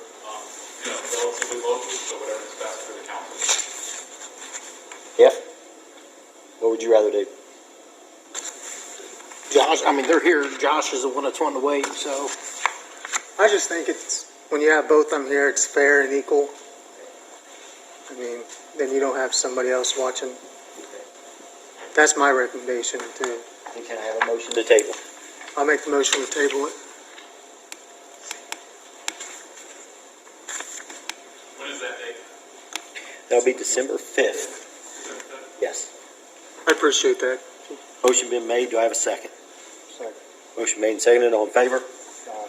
relatively local, so whatever's best for the council. Jeff? What would you rather do? Josh, I mean, they're here. Josh is the one that's wanting to wait, so. I just think it's, when you have both of them here, it's fair and equal. I mean, then you don't have somebody else watching. That's my recommendation too. And can I have a motion to table? I'll make the motion to table it. When is that date? That'll be December 5th. Yes. I appreciate that. Motion been made. Do I have a second? Second. Motion made and seconded. All in favor?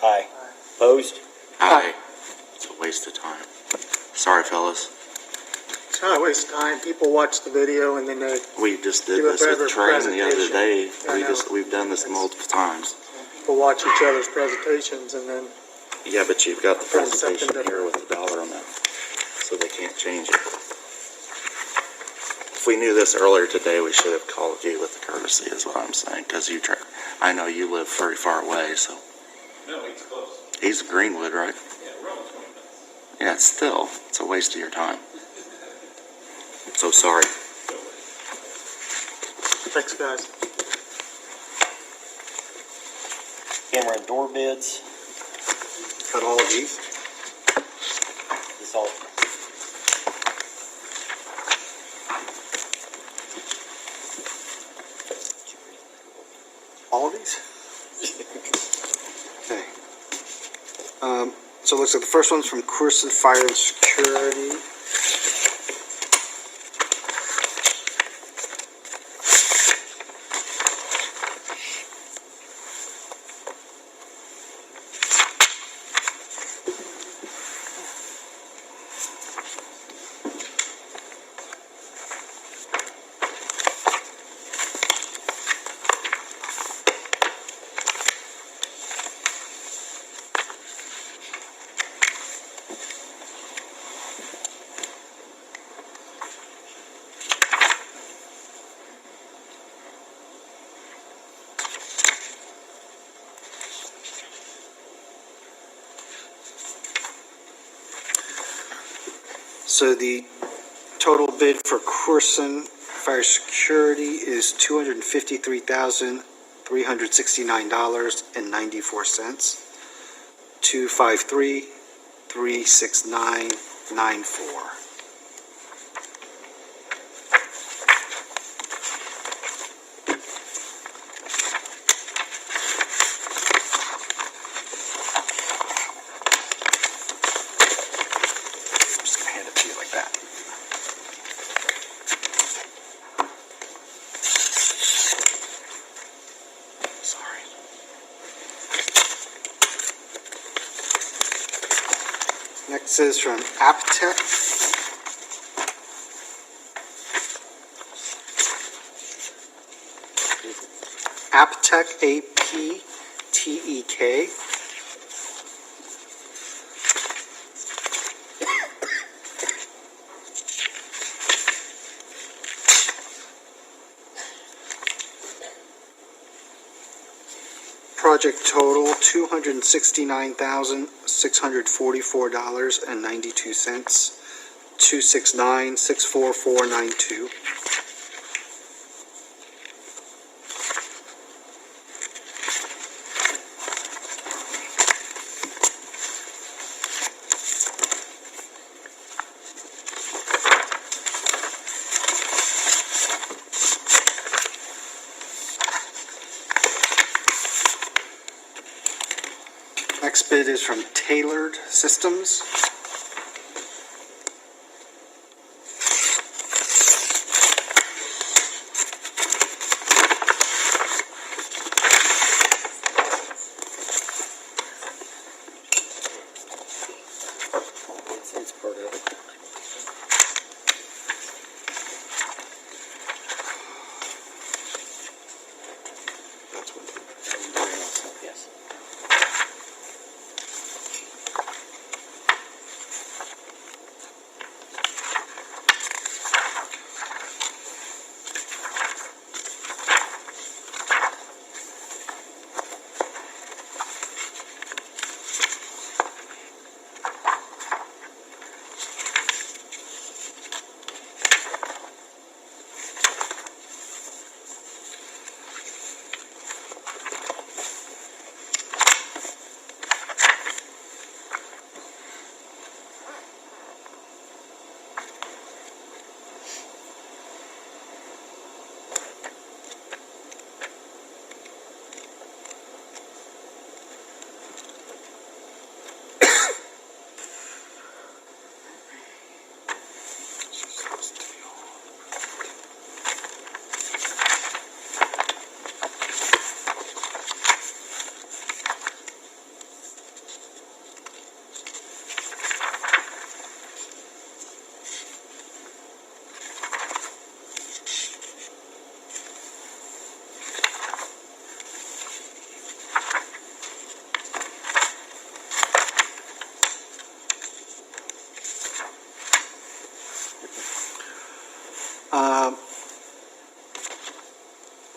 Aye. Opposed? Aye. It's a waste of time. Sorry, fellas. It's not a waste of time. People watch the video and then they, We just did Give a this with better Train the other presentation. day. I know. We've done this multiple times. people watch each other's presentations and then, Yeah, but you've got the From something presentation here different. with the dollar amount, so they can't change it. If we knew this earlier today, we should have called you with courtesy, is what I'm saying, because I know you live very far away, so. No, it's close. He's Greenwood, right? Yeah, we're only 20 minutes. Yeah, it's a waste of your time. So sorry. thanks guys. Camera and door bids. Cut all of these? This all. All of these? Okay. So it looks like the first one's from Corson Fire and Security. So the total bid for Corson Fire Security is $253,369.94. 253-36994. I'm just gonna hand it to you like that. Sorry. Next is from Aptech. Aptech, A-P-T-E-K. Project total, $269,644.92, 269-64492. Next bid is from Tailored Systems. It's part of it. That's what. Yes.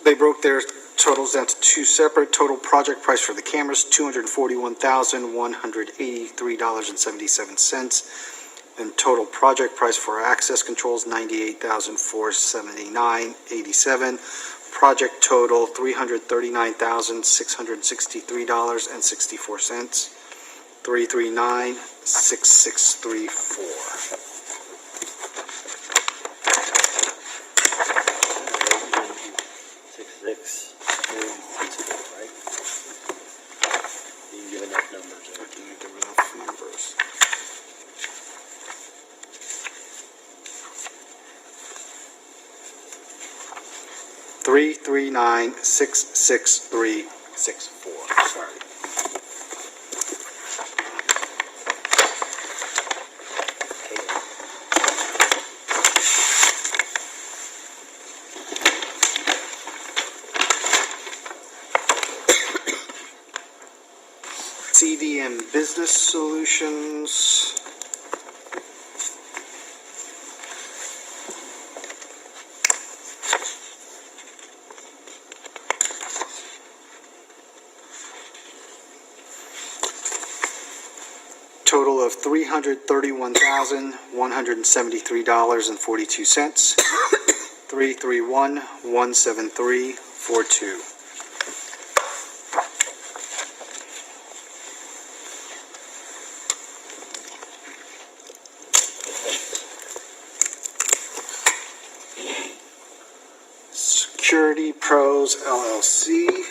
They broke their totals down to two separate. Total project price for the cameras, $241,183.77. And total project price for access controls, $98,479.87. Project total, $339,663.64. 339-6634. Right? You can give enough numbers there. Do you give enough numbers? $339-66364. Sorry. CDM Business Solutions. total of $331,173.42. 331,173.42. Security Pros LLC.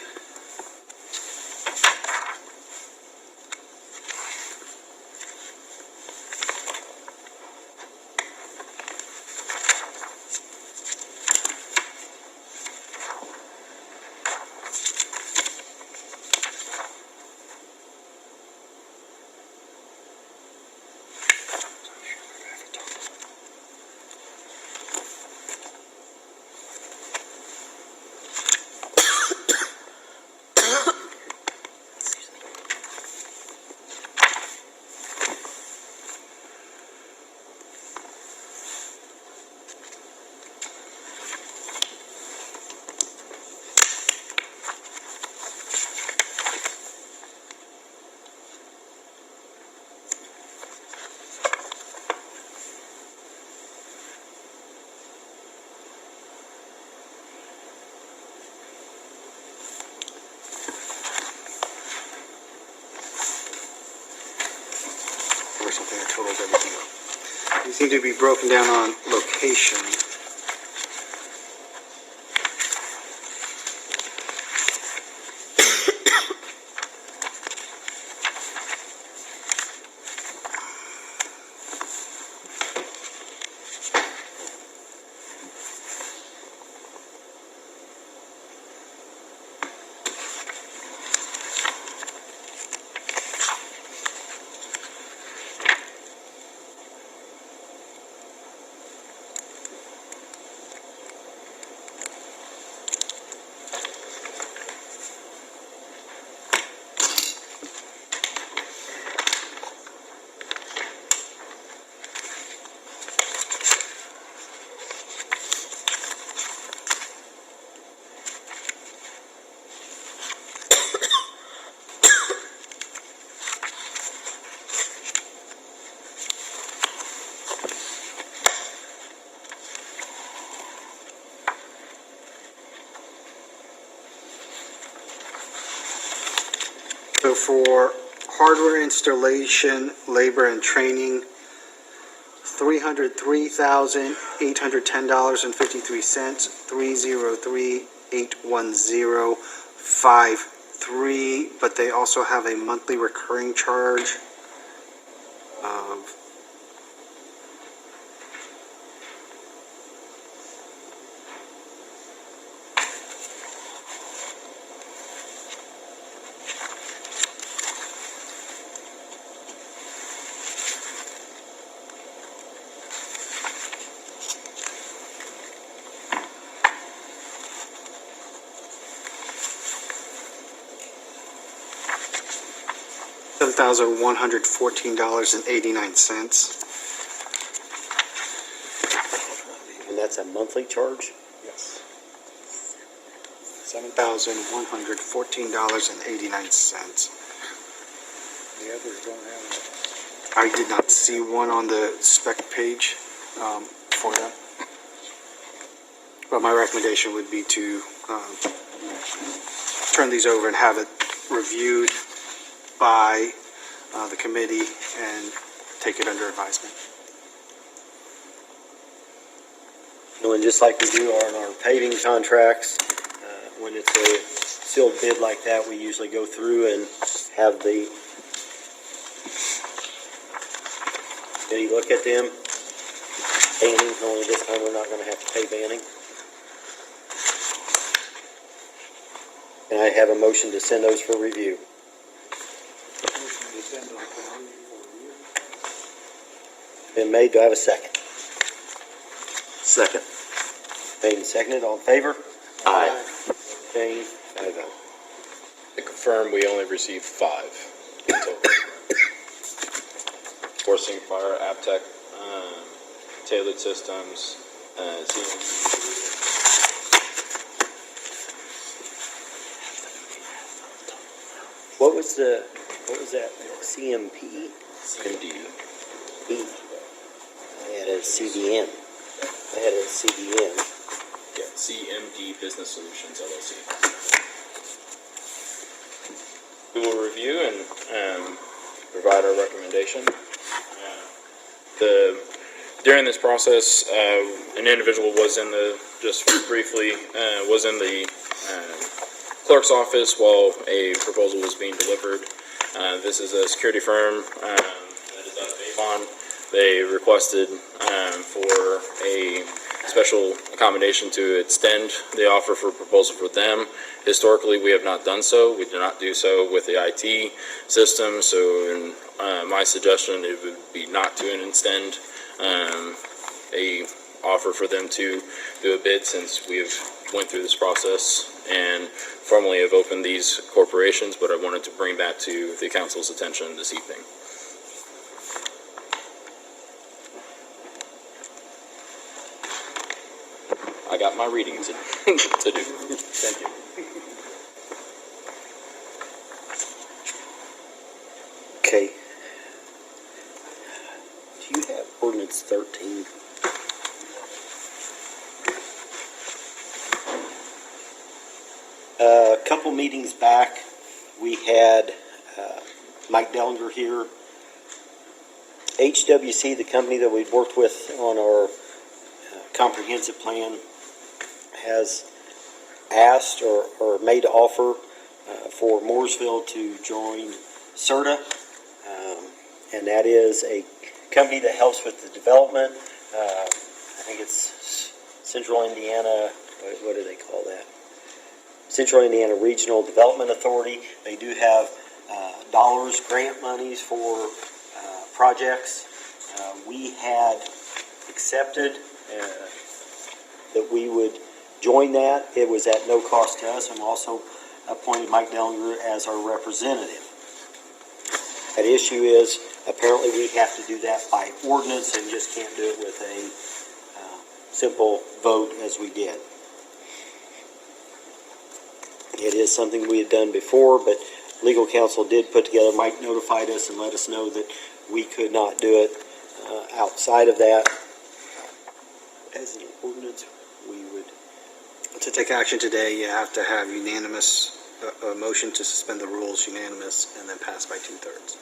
Or something that totals everything up. These seem to be broken down on location. So for hardware installation, labor and training, $303,810.53, 303,810.53, but they also have a monthly recurring charge of $7,114.89. And that's a monthly charge? Yes. $7,114.89. The others don't have it. I did not see one on the spec page for that. But my recommendation would be to turn these over and have it reviewed by the committee and take it under advisement. And just like we do on our paving contracts, when it's a sealed bid like that, we usually go through and have the committee look at them. Banning, only this time we're not gonna have to pay banning. And I have a motion to send those for review. Been made, do I have a second? Second. Made and seconded, all in favor? Aye. Changed, 5-0. To confirm, we only received 5 in total. Forcing Fire, Aptec, Tailored Systems, What was that, CMP? CMD. B. I had it as CDM. I had it as CDM. Yeah, CMD Business Solutions LLC. We will review and provide our recommendation. During this process, an individual was in the, just briefly, was in the clerk's office while a proposal was being delivered. This is a security firm that is out of Avon. They requested for a special accommodation to extend the offer for proposal for them. Historically, we have not done so. We do not do so with the IT system. So in my suggestion, it would be not to extend a offer for them to do a bid, since we have went through this process and formally have opened these corporations, but I wanted to bring that to the council's attention this evening. I got my reading to do. Thank you. Okay. Do you have ordinance 13? A couple meetings back, we had Mike Dellinger here. HWC, the company that we've worked with on our comprehensive plan, has asked or made an offer for Mooresville to join CERTA, and that is a company that helps with the development. I think it's Central Indiana, what do they call that? Central Indiana Regional Development Authority. They do have dollars, grant monies for projects. We had accepted that we would join that. It was at no cost to us, and also appointed Mike Dellinger as our representative. That issue is, apparently we have to do that by ordinance and just can't do it with a simple vote as we did. It is something we had done before, but legal counsel did put together, Mike notified us and let us know that we could not do it outside of that. As an ordinance, we would... To take action today, you have to have unanimous, a motion to suspend the rules unanimous, and then pass by 2/3.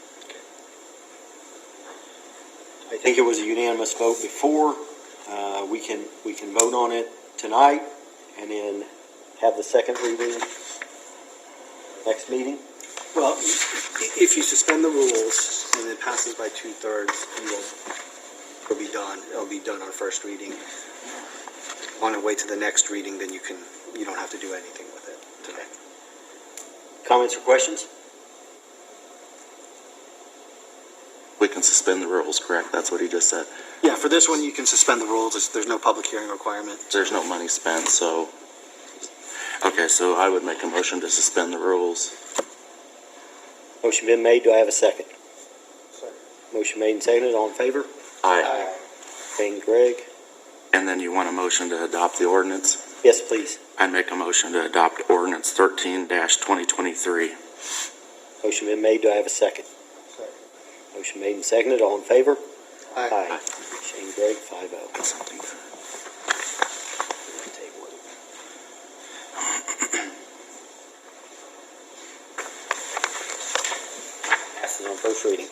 I think it was a unanimous vote before. We can vote on it tonight and then have the second reading next meeting. Well, if you suspend the rules and it passes by 2/3, it'll be done. It'll be done on first reading. Want to wait to the next reading, then you don't have to do anything with it today. Comments or questions? We can suspend the rules, correct? That's what he just said. Yeah, for this one, you can suspend the rules. There's no public hearing requirement. There's no money spent, so... Okay, so I would make a motion to suspend the rules. Motion been made. Do I have a second? Second. Motion made and seconded. All in favor? Aye. Payne, Greg? And then you want a motion to adopt the ordinance? Yes, please. I'd make a motion to adopt ordinance 13-2023. Motion been made. Do I have a second? Second. Motion made and seconded. All in favor? Aye. Shane, Greg, 5-0. Something. Passes on first reading.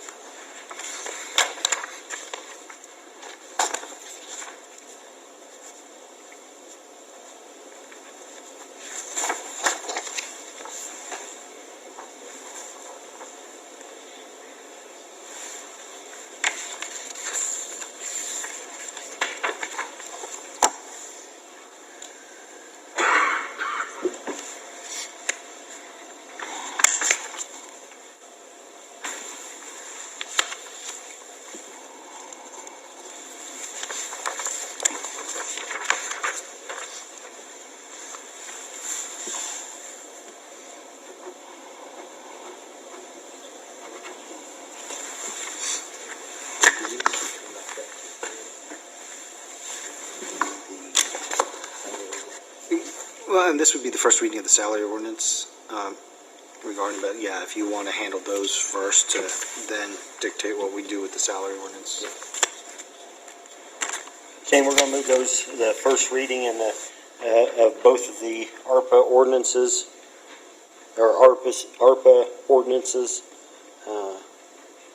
Well, and this would be the first reading of the salary ordinance. regarding, but yeah, if you want to handle those first to then dictate what we do with the salary ordinance. Shane, we're gonna move those, the first reading and of both of the ARPA ordinances, or ARPA ordinances.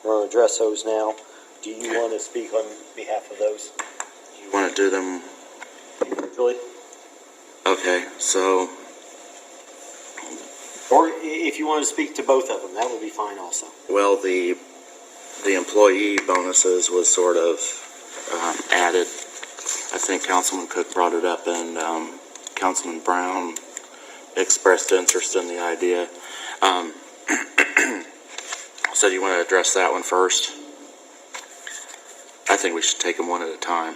We're gonna address those now. Do you want to speak on behalf of those? You want to do them? Individually? Okay, so, Or if you want to speak to both of them, that would be fine also. well, the employee bonuses was sort of added. I think Councilman Cook brought it up, and Councilman Brown expressed interest in the idea. So do you want to address that one first? I think we should take them one at a time.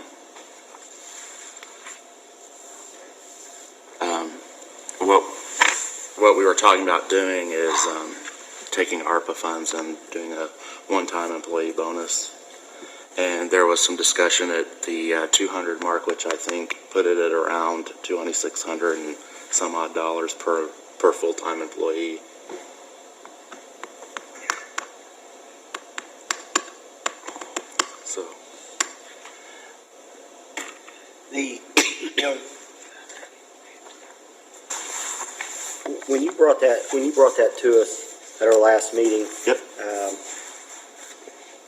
What we were talking about doing is taking ARPA funds and doing a one-time employee bonus. And there was some discussion at the 200 mark, which I think put it at around $2,600 and some odd dollars per full-time employee. So, When you brought that to us at our last meeting. Yep.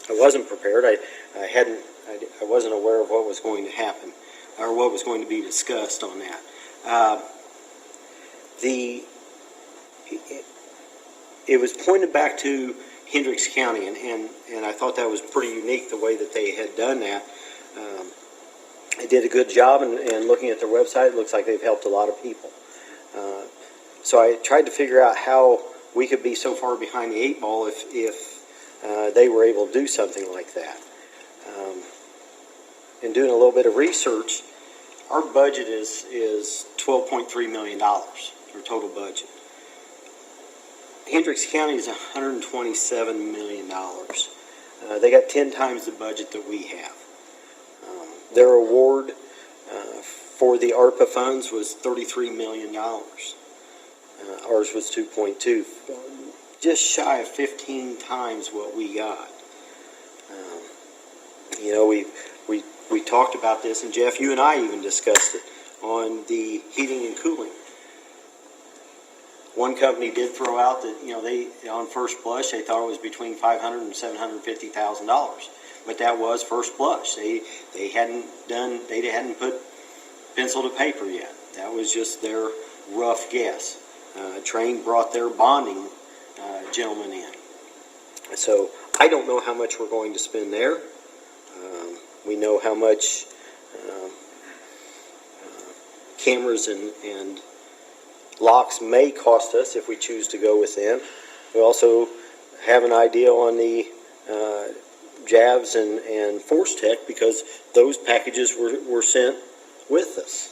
I wasn't prepared. I wasn't aware of what was going to happen, or what was going to be discussed on that. It was pointed back to Hendricks County, and I thought that was pretty unique the way that they had done that. They did a good job, and looking at their website, it looks like they've helped a lot of people. So I tried to figure out how we could be so far behind the eight ball if they were able to do something like that. In doing a little bit of research, our budget is $12.3 million, our total budget. Hendricks County is $127 million. They got 10 times the budget that we have. Their award for the ARPA funds was $33 million. Ours was 2.2, just shy of 15 times what we got. We talked about this, and Jeff, you and I even discussed it on the heating and cooling. One company did throw out that, they, on first blush, they thought it was between $500,000 and $750,000. But that was first blush. They hadn't put pencil to paper yet. That was just their rough guess. Train brought their bonding gentleman in. So I don't know how much we're going to spend there. We know how much cameras and locks may cost us if we choose to go with them. We also have an idea on the Javs and Force Tech, because those packages were sent with us.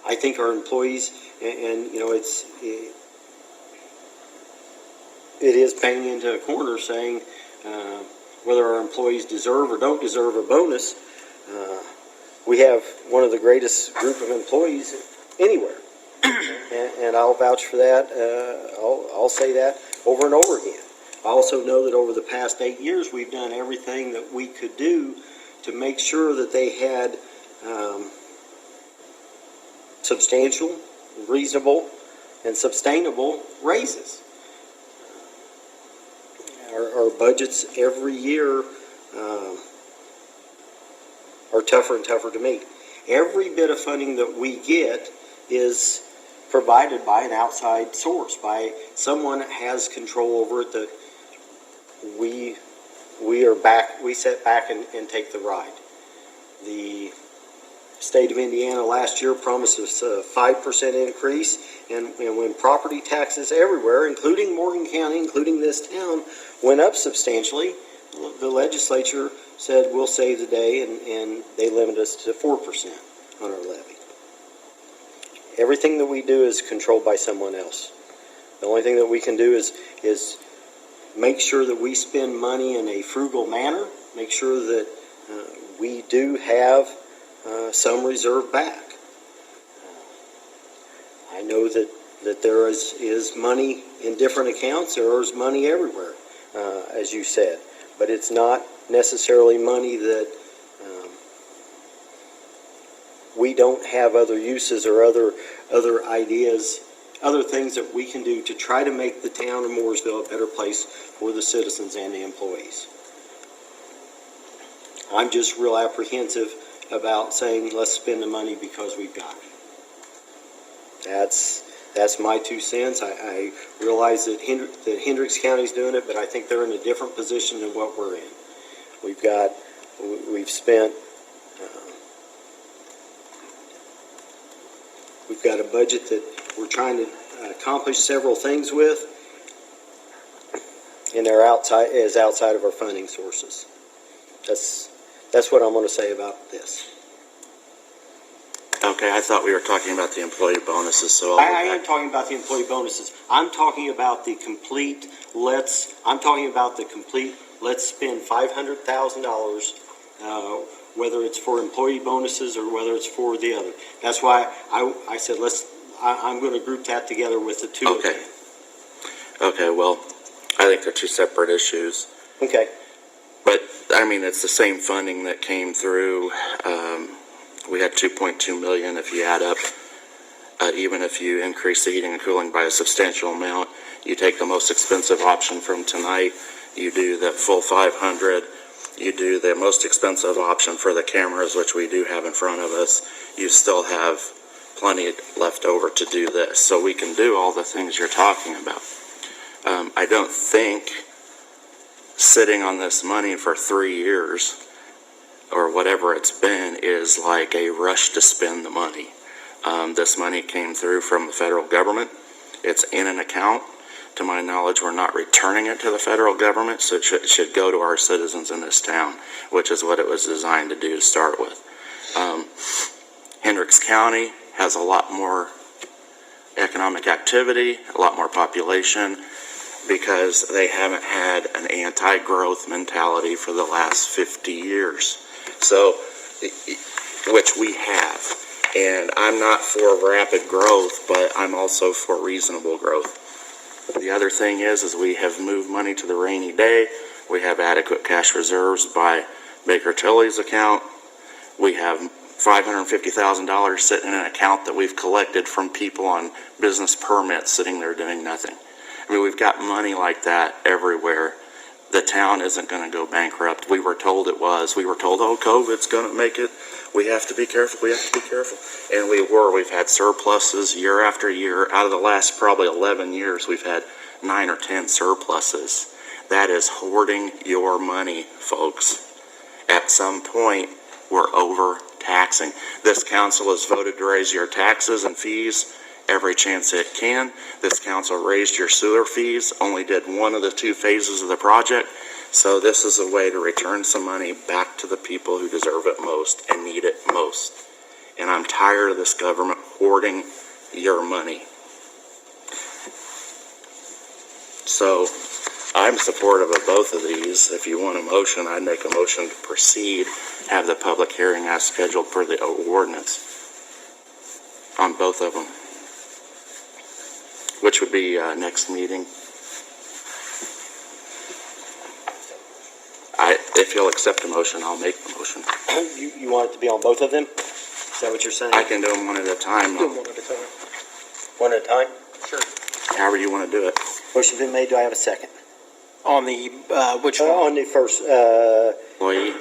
I think our employees, and it is painting into a corner saying whether our employees deserve or don't deserve a bonus. We have one of the greatest group of employees anywhere, and I'll vouch for that. I'll say that over and over again. I also know that over the past 8 years, we've done everything that we could do to make sure that they had substantial, reasonable, and sustainable raises. Our budgets every year are tougher and tougher to meet. Every bit of funding that we get is provided by an outside source, by someone that has control over it, that we sit back and take the ride. The state of Indiana last year promised us a 5% increase, and when property taxes everywhere, including Morgan County, including this town, went up substantially, the legislature said we'll save the day, and they limited us to 4% on our levy. Everything that we do is controlled by someone else. The only thing that we can do is make sure that we spend money in a frugal manner, make sure that we do have some reserve back. I know that there is money in different accounts, there is money everywhere, as you said. But it's not necessarily money that we don't have other uses or other ideas, other things that we can do to try to make the town of Mooresville a better place for the citizens and the employees. I'm just real apprehensive about saying, let's spend the money because we've got it. That's my 2 cents. I realize that Hendricks County's doing it, but I think they're in a different position than what we're in. We've spent, we've got a budget that we're trying to accomplish several things with, and they're outside of our funding sources. That's what I'm going to say about this. Okay, I thought we were talking about the employee bonuses, so I am talking about the employee bonuses. I'm talking about the complete, let's spend $500,000, whether it's for employee bonuses or whether it's for the other. That's why I said, I'm going to group that together with the two. Okay. Okay, well, I think they're 2 separate issues. Okay. But, I mean, it's the same funding that came through. We had 2.2 million if you add up, even if you increase the heating and cooling by a substantial amount. You take the most expensive option from tonight, you do the full 500, you do the most expensive option for the cameras, which we do have in front of us, you still have plenty left over to do this. So we can do all the things you're talking about. I don't think sitting on this money for 3 years or whatever it's been is like a rush to spend the money. This money came through from the federal government. It's in an account. To my knowledge, we're not returning it to the federal government, so it should go to our citizens in this town, which is what it was designed to do to start with. Hendricks County has a lot more economic activity, a lot more population, because they haven't had an anti-growth mentality for the last 50 years. So, which we have. And I'm not for rapid growth, but I'm also for reasonable growth. The other thing is we have moved money to the rainy day. We have adequate cash reserves by Baker Tilly's account. We have $550,000 sitting in an account that we've collected from people on business permits sitting there doing nothing. I mean, we've got money like that everywhere. The town isn't going to go bankrupt. We were told it was. We were told, oh, COVID's going to make it. We have to be careful. We have to be careful. And we were. We've had surpluses year after year. Out of the last probably 11 years, we've had 9 or 10 surpluses. That is hoarding your money, folks. At some point, we're overtaxing. This council has voted to raise your taxes and fees every chance it can. This council raised your sewer fees, only did one of the 2 phases of the project. So this is a way to return some money back to the people who deserve it most and need it most. And I'm tired of this government hoarding your money. So I'm supportive of both of these. If you want a motion, I'd make a motion to proceed, have the public hearing as scheduled for the ordinance on both of them, which would be next meeting. If you'll accept a motion, I'll make the motion. You want it to be on both of them? Is that what you're saying? I can do them one at a time. Do them one at a time. One at a time? Sure. However you want to do it. Motion been made. Do I have a second? On the, which one? On the first, Employee,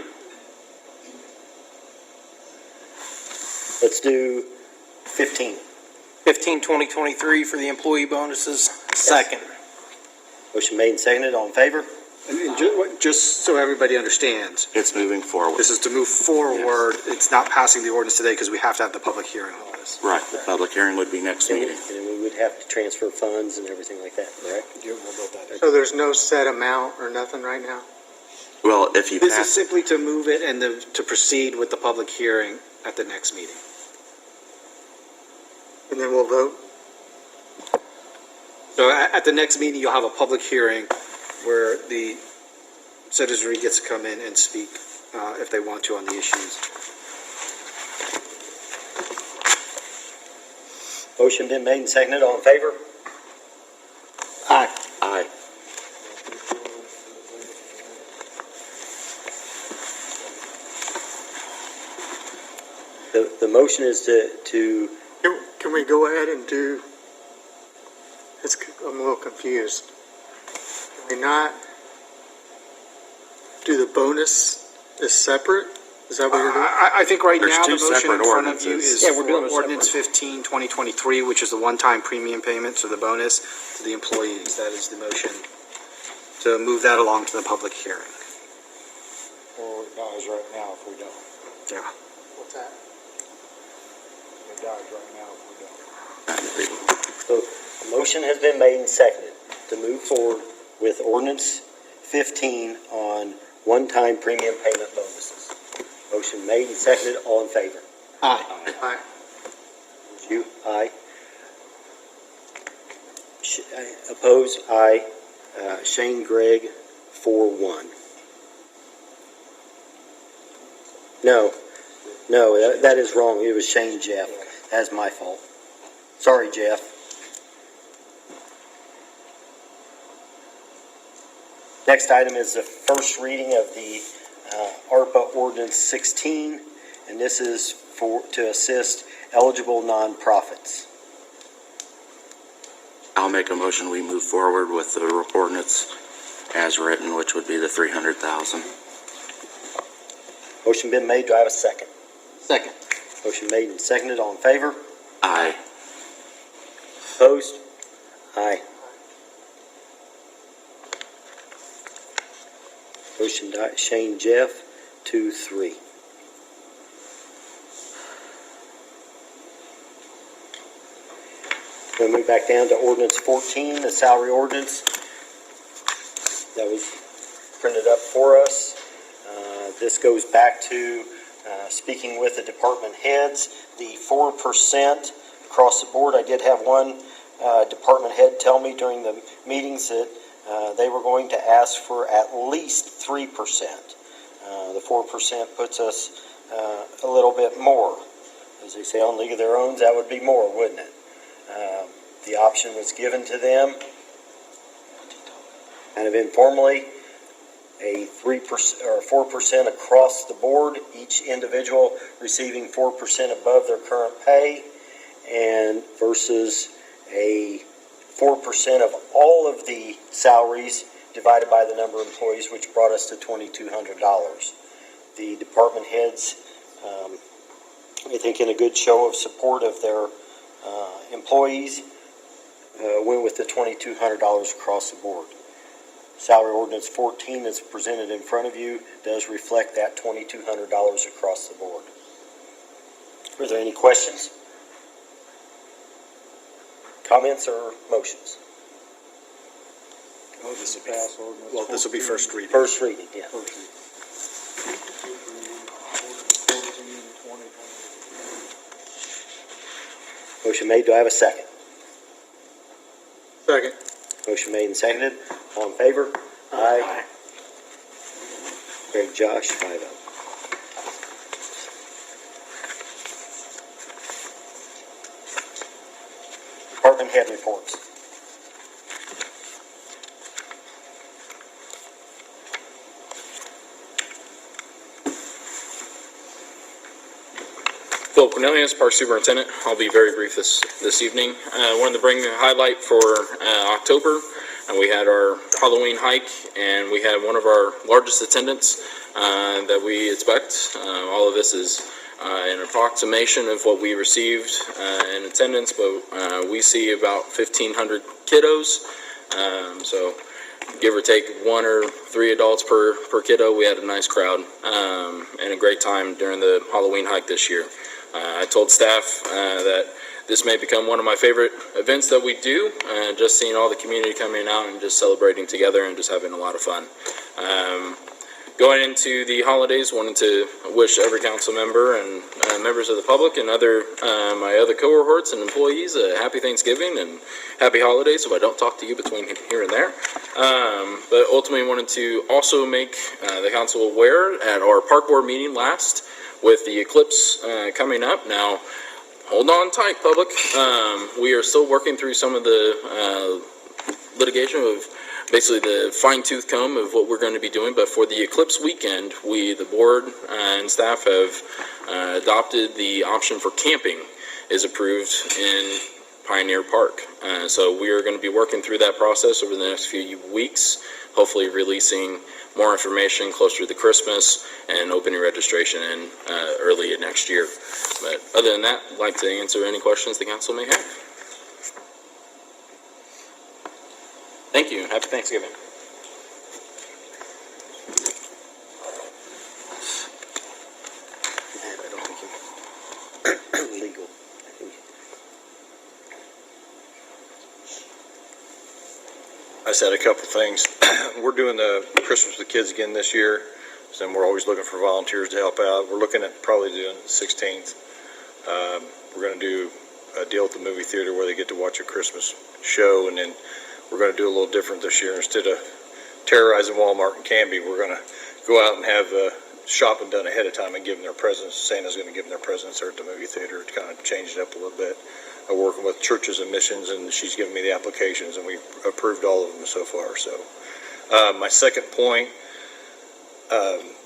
let's do 15. 15-2023 for the employee bonuses. Second. Motion made and seconded. All in favor? And just so everybody understands, it's moving forward. this is to move forward. It's not passing the ordinance today because we have to have the public hearing on this. Right, the public hearing would be next And meeting. we would have to transfer funds and everything like that, correct? So there's no set amount or nothing right now? Well, if you This is pass, simply to move it and to proceed with the public hearing at the next meeting. And then we'll vote? So at the next meeting, you'll have a public hearing where the citizenry gets to come in and speak if they want to on the issues. Motion been made and seconded, all in favor? Aye. Aye. The motion is to, Can we go ahead and do, I'm a little confused. Can we not do the bonus as separate? Is that what you're doing? I think right There's now, the two motion in separate front of you ordinances. is Yeah, we're doing for it ordinance 15, 2023, which is the one-time premium payment, so the bonus to the employees. That is the motion to move that along to the public hearing. Or it dies right now if we don't. Yeah. What's that? It dies right now if we don't. so the motion has been made and seconded to move forward with ordinance 15 on one-time premium payment bonuses. Motion made and seconded, all in favor? Aye. Aye. You, aye. Opposed, aye. Shane Gregg, 4-1. No, that is wrong. It was Shane Jeff. That's my fault. Sorry, Jeff. Next item is the first reading of the ARPA Ordinance 16, and this is to assist eligible nonprofits. I'll make a motion, we move forward with the ordinance as written, which would be the 300,000. Motion been made. Do I have a second? Second. Motion made and seconded. All in favor? Aye. Opposed? Aye. Motion died. Shane Jeff, 2-3. We'll move back down to ordinance 14, the salary ordinance. That was printed up for us. This goes back to speaking with the department heads, the 4% across the board. I did have one department head tell me during the meetings that they were going to ask for at least 3%. The 4% puts us a little bit more. As they say on League of Their Own, that would be more, wouldn't it? The option was given to them, kind of informally, a 3% or 4% across the board, each individual receiving 4% above their current pay, and versus a 4% of all of the salaries divided by the number of employees, which brought us to $2,200. The department heads, I think in a good show of support of their employees, went with the $2,200 across the board. Salary Ordinance 14 that's presented in front of you does reflect that $2,200 across the board. Are there any questions? Comments or motions? Well, this will be first reading. First reading, yeah. Motion made, do I have a second? Second. Motion made and seconded, all in favor? Aye. Greg, Josh, 5-0. Department head reports. Philip Cornelius, Park Superintendent. I'll be very brief this evening. I wanted to bring a highlight for October. We had our Halloween hike, and we had one of our largest attendance that we expect. All of this is an approximation of what we received in attendance, but we see about 1,500 kiddos. So give or take 1 or 3 adults per kiddo. We had a nice crowd and a great time during the Halloween hike this year. I told staff that this may become one of my favorite events that we do, just seeing all the community coming out and just celebrating together and just having a lot of fun. Going into the holidays, wanted to wish every council member and members of the public and my other cohorts and employees a happy Thanksgiving and happy holidays, so I don't talk to you between here and there. But ultimately wanted to also make the council aware at our park board meeting last with the eclipse coming up. Now, hold on tight, public. We are still working through some of the litigation of basically the fine-tooth comb of what we're going to be doing. But for the Eclipse weekend, the board and staff have adopted the option for camping is approved in Pioneer Park. So we are going to be working through that process over the next few weeks, hopefully releasing more information closer to Christmas and opening registration in early next year. But other than that, I'd like to answer any questions the council may have. Thank you. Happy Thanksgiving. Legal. I said a couple things. We're doing the Christmas with the Kids again this year, so we're always looking for volunteers to help out. We're looking at probably doing it the 16th. We're going to do a deal with the movie theater where they get to watch a Christmas show, and then we're going to do a little different this year. Instead of terrorizing Walmart and Canby, we're going to go out and have shopping done ahead of time and give them their presents. Santa's going to give them their presents there at the movie theater to kind of change it up a little bit. I'm working with churches and missions, and she's given me the applications, and we've approved all of them so far. So, my second point,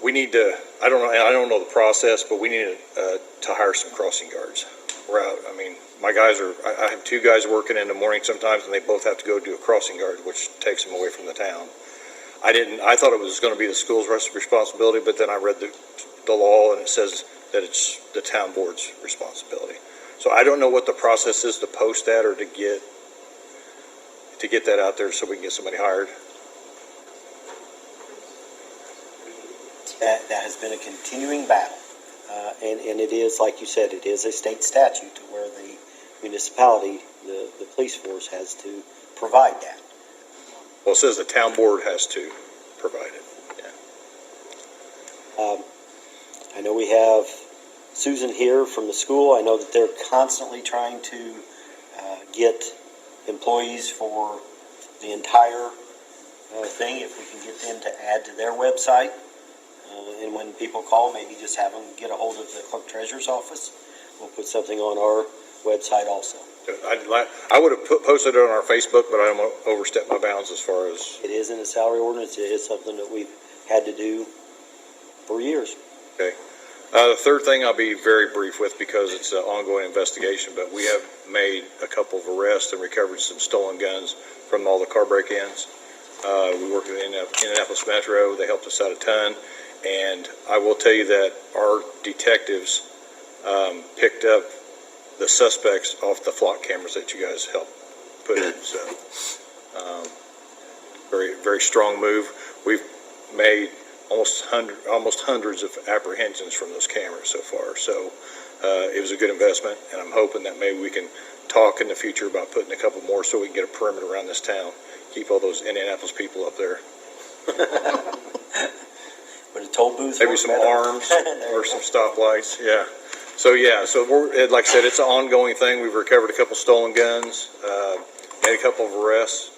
we need to. I don't know the process, but we need to hire some crossing guards. We're out. I mean, my guys are. I have two guys working in the morning sometimes, and they both have to go do a crossing guard, which takes them away from the town. I thought it was going to be the school's responsibility, but then I read the law, and it says that it's the town board's responsibility. So I don't know what the process is to post that or to get that out there so we can get somebody hired. That has been a continuing battle. And it is, like you said, it is a state statute to where the municipality, the police force has to provide that. Well, it says the town board has to provide it. I know we have Susan here from the school. I know that they're constantly trying to get employees for the entire thing, if we can get them to add to their website. And when people call, maybe just have them get a hold of the clerk treasurer's office. We'll put something on our website also. I would have posted it on our Facebook, but I don't want to overstep my bounds as far as. It is in the salary ordinance. It is something that we've had to do for years. Okay. The third thing I'll be very brief with because it's an ongoing investigation, but we have made a couple of arrests and recovered some stolen guns from all the car break-ins. We worked with Indianapolis Metro. They helped us out a ton. And I will tell you that our detectives picked up the suspects off the flock cameras that you guys helped put in. So, very, very strong move. We've made almost hundreds of apprehensions from those cameras so far. So, it was a good investment, and I'm hoping that maybe we can talk in the future about putting a couple more so we can get a perimeter around this town. Keep all those Indianapolis people up there. With a toll booth. Maybe some arms or some stoplights, yeah. So we're, like I said, it's an ongoing thing. We've recovered a couple stolen guns, made a couple of arrests,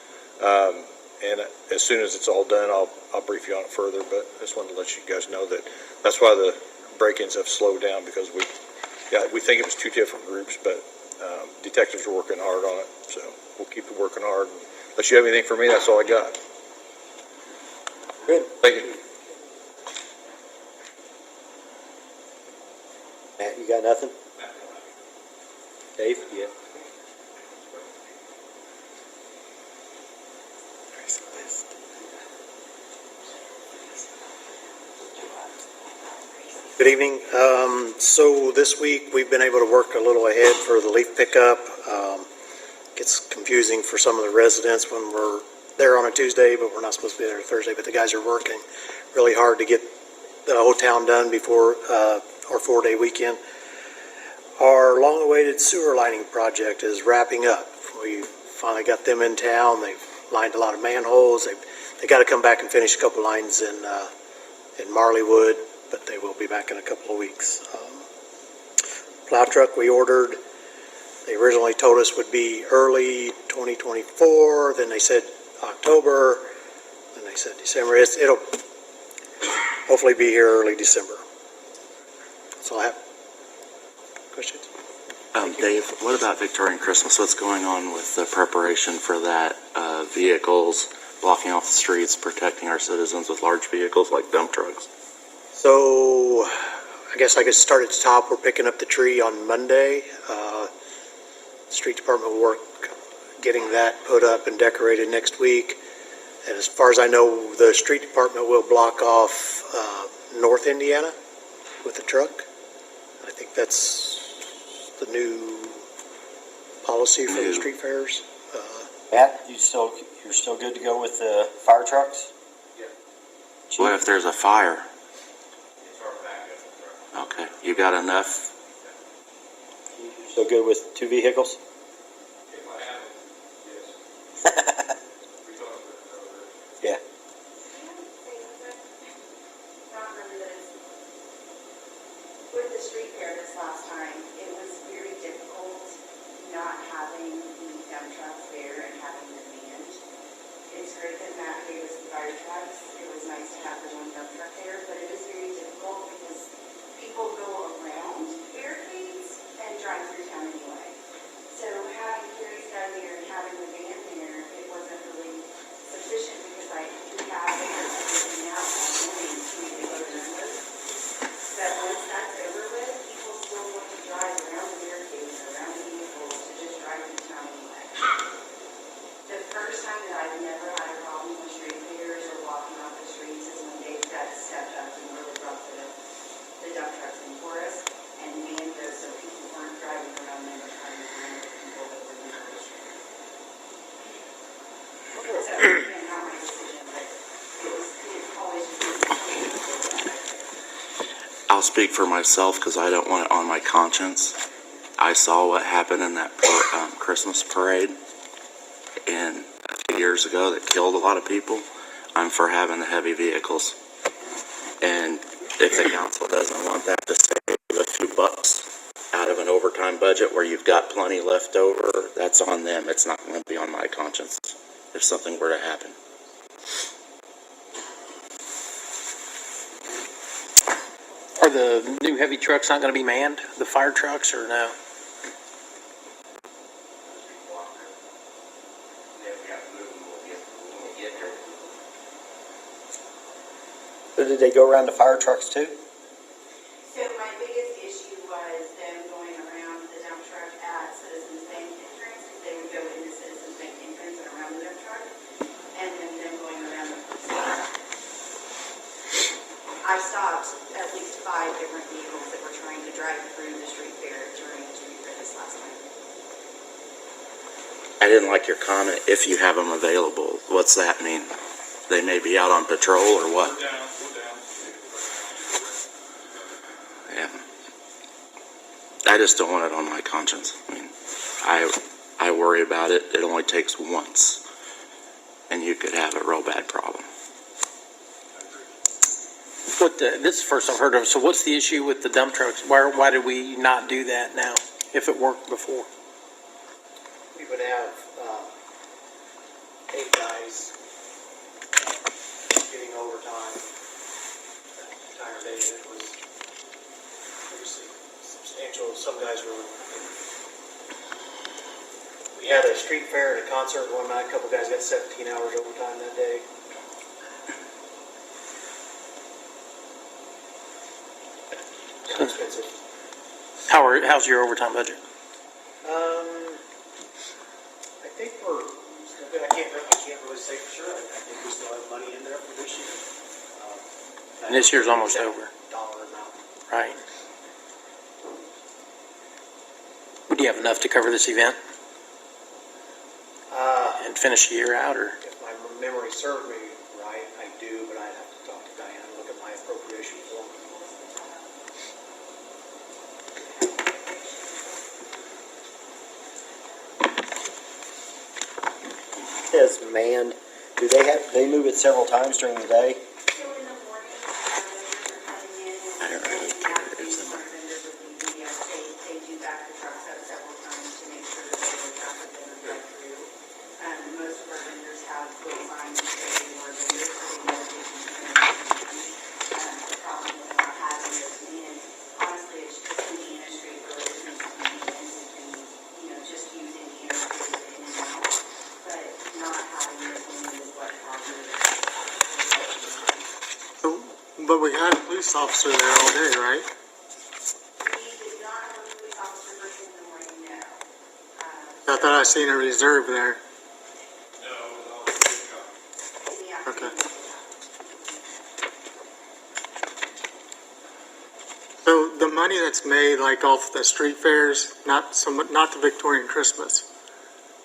and as soon as it's all done, I'll brief you on it further, but I just wanted to let you guys know that that's why the break-ins have slowed down, because we think it was two different groups, but detectives are working hard on it, so we'll keep it working hard. Unless you have anything for me, that's all I got. Good. Thank you. Matt, you got nothing? Dave, yeah. Good evening. So this week we've been able to work a little ahead for the leaf pickup. Gets confusing for some of the residents when we're there on a Tuesday, but we're not supposed to be there Thursday. But the guys are working really hard to get the whole town done before our 4-day weekend. Our long-awaited sewer lining project is wrapping up. We finally got them in town. They've lined a lot of manholes. They got to come back and finish a couple lines in Marleywood, but they will be back in a couple of weeks. Plow truck we ordered, they originally told us would be early 2024, then they said October, then they said December. It'll hopefully be here early December. That's all I have. Questions? Dave, what about Victorian Christmas? What's going on with the preparation for that? Vehicles, blocking off the streets, protecting our citizens with large vehicles like dump trucks? So, I guess I could start at the top. We're picking up the tree on Monday. Street Department will work getting that put up and decorated next week. And as far as I know, the Street Department will block off North Indiana with the truck. I think that's the new policy for the street fairs. Matt, you're still good to go with the fire trucks? What if there's a fire? It's our backup truck. Okay, you got enough? Still good with 2 vehicles? If I have it, yes. We talked about it earlier. Yeah. Not really, but it's, with the street fair this last time, it was very difficult not having the dump trucks there and having the band. It's great that Matt gave us the fire trucks. It was nice to have the one dump truck there, but it is very difficult because people go around barricades and drive through town anyway. So having Carrie's down there and having the band there, it wasn't really sufficient because we have everything out all morning to make it go to numbers. That once that's over with, people still want to drive around the barricades, around the vehicles, to just drive through town anyway. The first time that I've never had a problem with street fairs or walking off the streets is when Dave Dad stepped up and really brought the dump trucks in for us and manned those so people weren't driving around them or trying to find the people that were in the street. So, again, not my decision, but it always just I'll speak for myself because I don't want it on my conscience. I saw what happened in that Christmas parade a few years ago that killed a lot of people. I'm for having the heavy vehicles. And if the council doesn't want that to save a few bucks out of an overtime budget where you've got plenty left over, that's on them. It's not going to be on my conscience if something were to happen. Are the new heavy trucks not going to be manned, the fire trucks, or no? So did they go around the fire trucks too? So my biggest issue was them going around the dump truck at Citizens Bank entrance, because they would go into Citizens Bank entrance and around the dump truck, and then them going around the police station. I stopped at least 5 different vehicles that were trying to drive through the street fair during the street fair this last time. I didn't like your comment, if you have them available. What's that mean? They may be out on patrol or what? We're down. Yeah. I just don't want it on my conscience. I mean, I worry about it. It only takes once, and you could have a real bad problem. This is the first I've heard of. So what's the issue with the dump trucks? Why did we not do that now, if it worked before? We would have 8 guys getting overtime. That entire day it was obviously substantial. Some guys were. We had a street fair and a concert one night. A couple guys got 17 hours overtime that day. It's expensive. How's your overtime budget? I think we're still good. I can't really say for sure. I think we still have money in there for this year. And this year's almost over. Dollar amount. Right. Would you have enough to cover this event and finish the year out, or? If my memory served me right, I do, but I'd have to talk to Diane and look at my appropriation form. Says manned. Do they move it several times during the day? So in the morning, vendors are coming in and I don't really care. It's the our vendors with the UPS, they do back the trucks up several times to make sure that they will traffic them and drive through. Most of our vendors have little signs that say they are vendors, so they know they can. The problem with not having those in, honestly, it's just Indiana Street Road, it needs to be but we had a police officer there all day, right? We did not have a police officer first thing in the morning, no. I thought I seen a reserve there. No, it was all good. In the afternoon. Okay. So the money that's made, like off the street fairs, not the Victorian Christmas,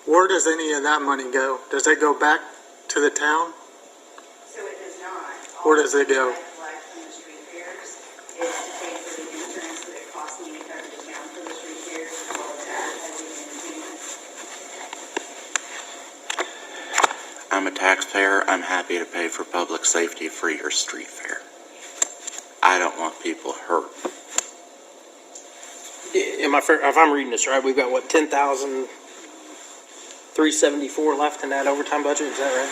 where does any of that money go? Does it go back to the town? So it does not. Where does it go? All I collect from the street fairs is to pay for the insurance that it costs me to cover the town for the street fairs, as well as advertising and payments. I'm a taxpayer, I'm happy to pay for public safety for your street fair. I don't want people hurt. If I'm reading this right, we've got what, 10,374 left in that overtime budget, is that right?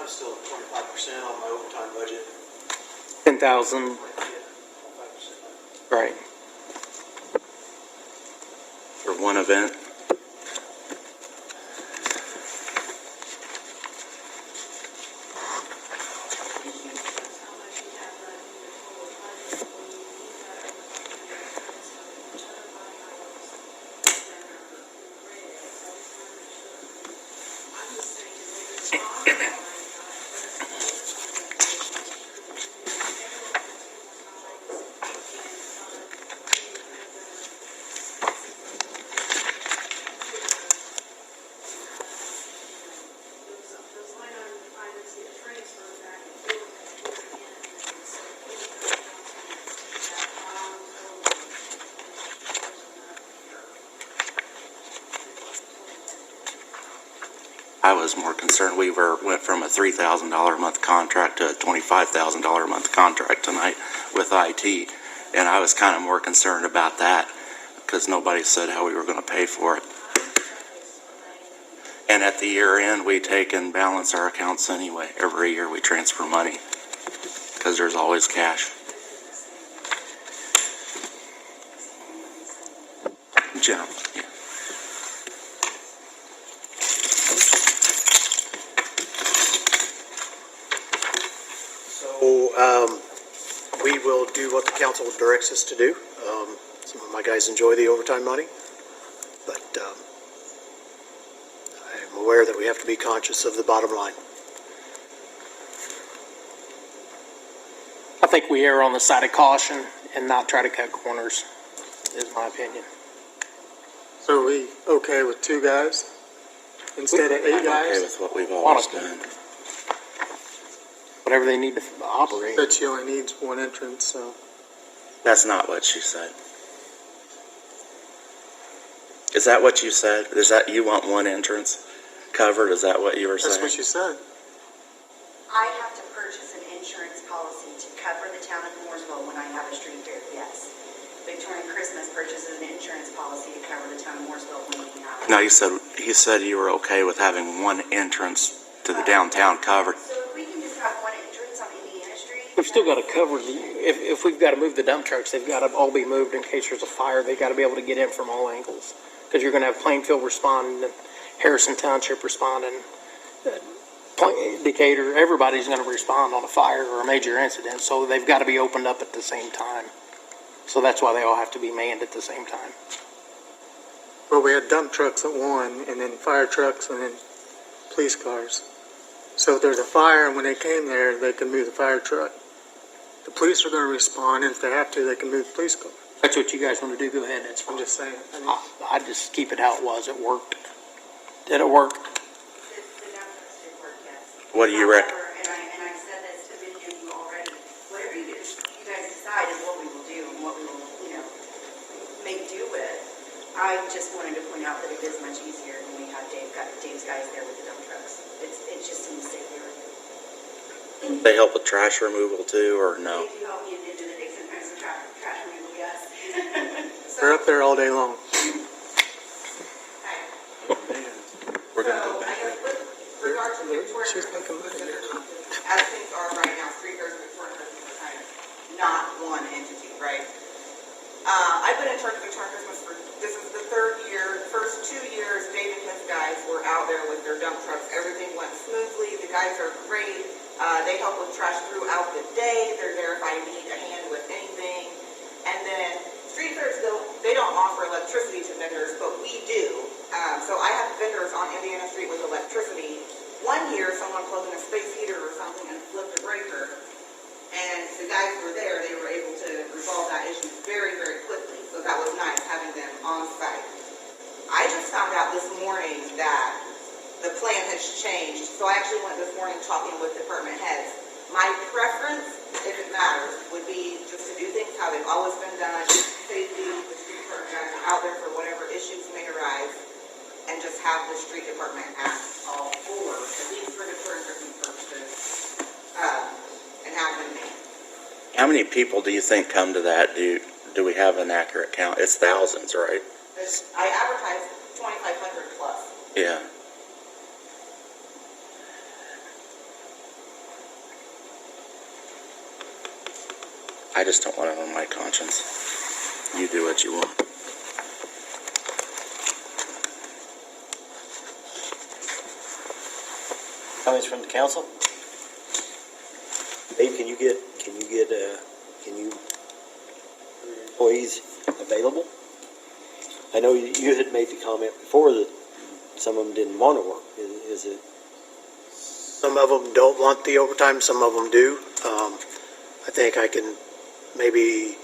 I'm still at 25% on my overtime budget. 10,000, right. For one event, I was more concerned, went from a $3,000 a month contract to a $25,000 a month contract tonight with IT. And I was kind of more concerned about that because nobody said how we were going to pay for it. And at the year end, we take and balance our accounts anyway. Every year we transfer money because there's always cash. General, yeah. So, we will do what the council directs us to do. Some of my guys enjoy the overtime money, but, I'm aware that we have to be conscious of the bottom line. I think we err on the side of caution and not try to cut corners, is my opinion. So are we okay with 2 guys instead of 8 I'm okay guys? with what we've always done. Whatever they need to operate. But she only needs 1 entrance, so. That's not what she said. Is that what you said? Is that you want 1 entrance covered? Is that what you were saying? That's what she said. I have to purchase an insurance policy to cover the town of Mooresville when I have a street fair, yes. Victorian Christmas purchases an insurance policy to cover the town of Mooresville when we have. No, he said you were okay with having 1 entrance to the downtown covered. So if we can just have 1 entrance on Indiana Street. We've still got to cover if we've got to move the dump trucks, they've got to all be moved in case there's a fire. They've got to be able to get in from all angles. Because you're going to have Plainfield responding, and Harrison Township responding, Decatur, everybody's going to respond on a fire or a major incident. So they've got to be opened up at the same time. So that's why they all have to be manned at the same time. Well, we had dump trucks at 1, and then fire trucks, and then police cars. So if there's a fire, and when they came there, they can move the fire truck. The police are going to respond, and if they have to, they can move the police car. That's what you guys want to do. Go ahead. That's fine. I'm just saying. I mean, I just keep it how it was. It worked. Did it work? The dump trucks did work, yes. What do you reckon? However, and I said this to many of you already, whatever you guys decide is what we will do and what we will, make do with. I just wanted to point out that it is much easier when we have Dave's guys there with the dump trucks. It just seems safer. They help with trash removal too, or no? They do help me at the end of the day, sometimes the trash removal, yes. They're up there all day long. We're right? I've been in charge of Turn Christmas for, this is the third year. The first 2 years, Dave and his guys were out there with their dump trucks. Everything went smoothly. The guys are great. They help with trash throughout the day. They're there if I need a hand with anything. And then street fairs, they don't offer electricity to vendors, but we do. So I have vendors on Indiana Street with electricity. One year, someone plugged in a space heater or something and flipped a breaker. And the guys who were there, they were able to resolve that issue very, very quickly. So that was nice, having them on site. I just found out this morning that the plan has changed. So I actually went this morning talking with department heads. My preference, if it matters, would be just to do things how they've always been done. Safety, the street department guys are out there for whatever issues may arise. And just have the street department act all for, at least for the current purposes, and have them made. How many people do you think come to that? Do we have an accurate count? It's thousands, right? I advertise 2,500 plus. Yeah. I just don't want it on my conscience. You do what you want. Comments from the council? Dave, can you get employees available? I know you had made the comment before that some of them didn't want to work. Is it? Some of them don't want the overtime, some of them do. I think I can maybe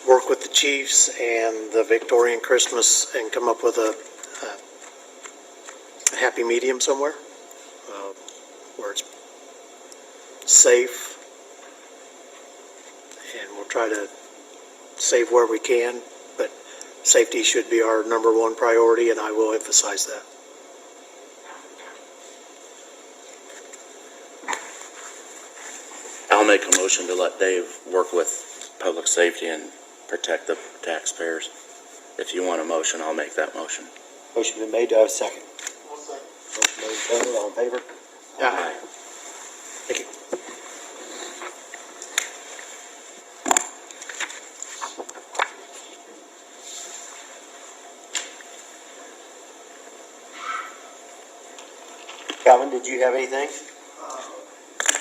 work with the chiefs and the Victorian Christmas and come up with a happy medium somewhere, where it's safe, and we'll try to save where we can, but safety should be our number one priority, and I will emphasize that. I'll make a motion to let Dave work with public safety and protect the taxpayers. If you want a motion, I'll make that motion. Motion been made, do I have a second? Motion made, seconded, all in favor? Aye. Thank you. Calvin, did you have anything?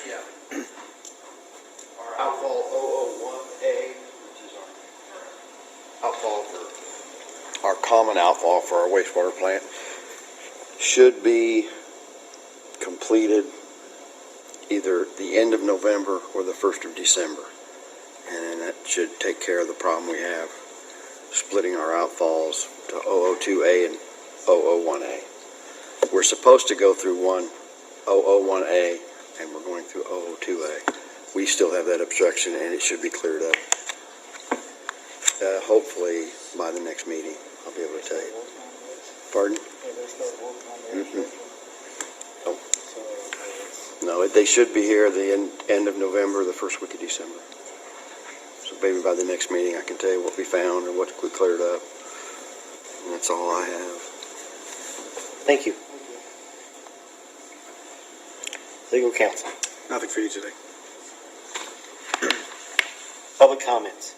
Yeah. Our outfall 001A, which is our outfall for, our common outfall for our wastewater plant, should be completed either the end of November or the 1st of December. And then that should take care of the problem we have splitting our outfalls to 002A and 001A. We're supposed to go through 001A, and we're going through 002A. We still have that obstruction, and it should be cleared up. Hopefully, by the next meeting, I'll be able to tell you. Pardon? No, they should be here the end of November, the first week of December. So maybe by the next meeting, I can tell you what we found and what we cleared up. And that's all I have. Thank you. Legal counsel. Nothing for you today. Public comments.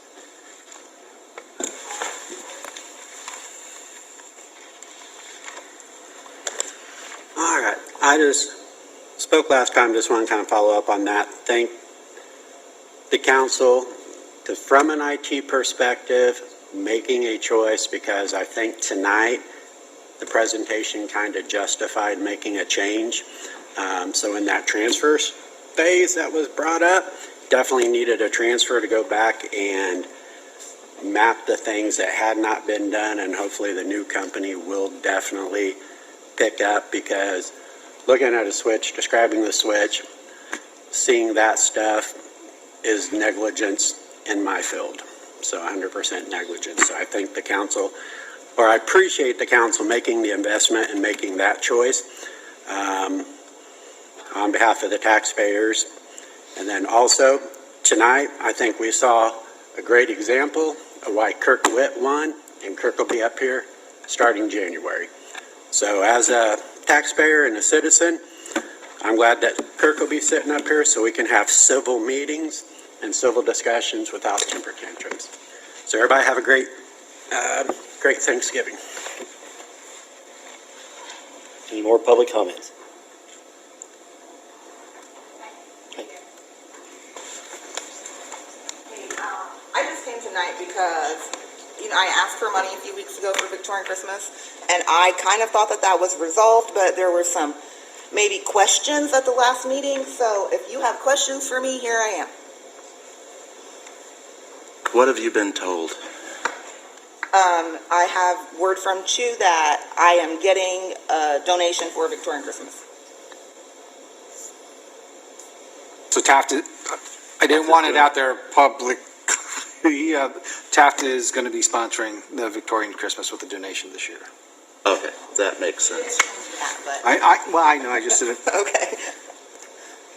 All right, I just spoke last time, just want to kind of follow up on that. Thank the council from an IT perspective, making a choice, because I think tonight the presentation kind of justified making a change. So in that transfer phase that was brought up, definitely needed a transfer to go back and map the things that had not been done, and hopefully the new company will definitely pick up, because looking at a switch, describing the switch, seeing that stuff is negligence in my field. So 100% negligence. So I think the council, or I appreciate the council making the investment and making that choice on behalf of the taxpayers. And then also tonight, I think we saw a great example of why Kirk Witt won, and Kirk will be up here starting January. So as a taxpayer and a citizen, I'm glad that Kirk will be sitting up here so we can have civil meetings and civil discussions without temper tantrums. So everybody have a great Thanksgiving. Any more public comments? I just came tonight because, I asked for money a few weeks ago for Victorian Christmas, and I kind of thought that that was resolved, but there were some maybe questions at the last meeting, so if you have questions for me, here I am. What have you been told? I have word from Chew that I am getting a donation for Victorian Christmas. So Taft, I didn't want it out there public. Taft is going to be sponsoring the Victorian Christmas with a donation this year. Okay, that makes sense. I know, I just didn't. Okay.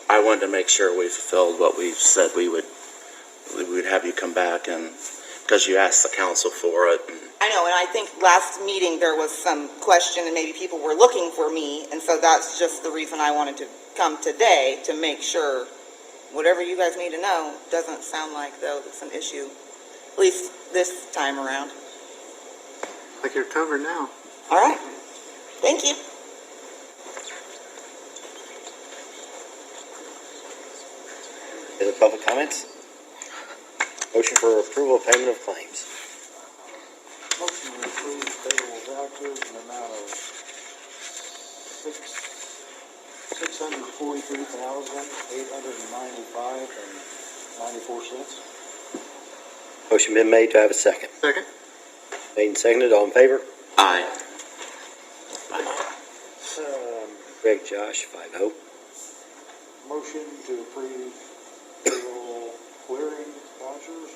I wanted to make sure we fulfilled what we said we would have you come back, and because you asked the council for it. I know, and I think last meeting there was some question and maybe people were looking for me, and so that's just the reason I wanted to come today, to make sure whatever you guys need to know doesn't sound like, though, it's an issue, at least this time around. Like you're covered now. All right. Thank you. Any other public comments? Motion for approval of payment of claims. Motion to approve payroll vouchers in the amount of $643,895.94. Motion been made. Do I have a second? Second. Made and seconded. All in favor? Aye. Greg, Josh, 5-0. Motion to approve payroll clearing vouchers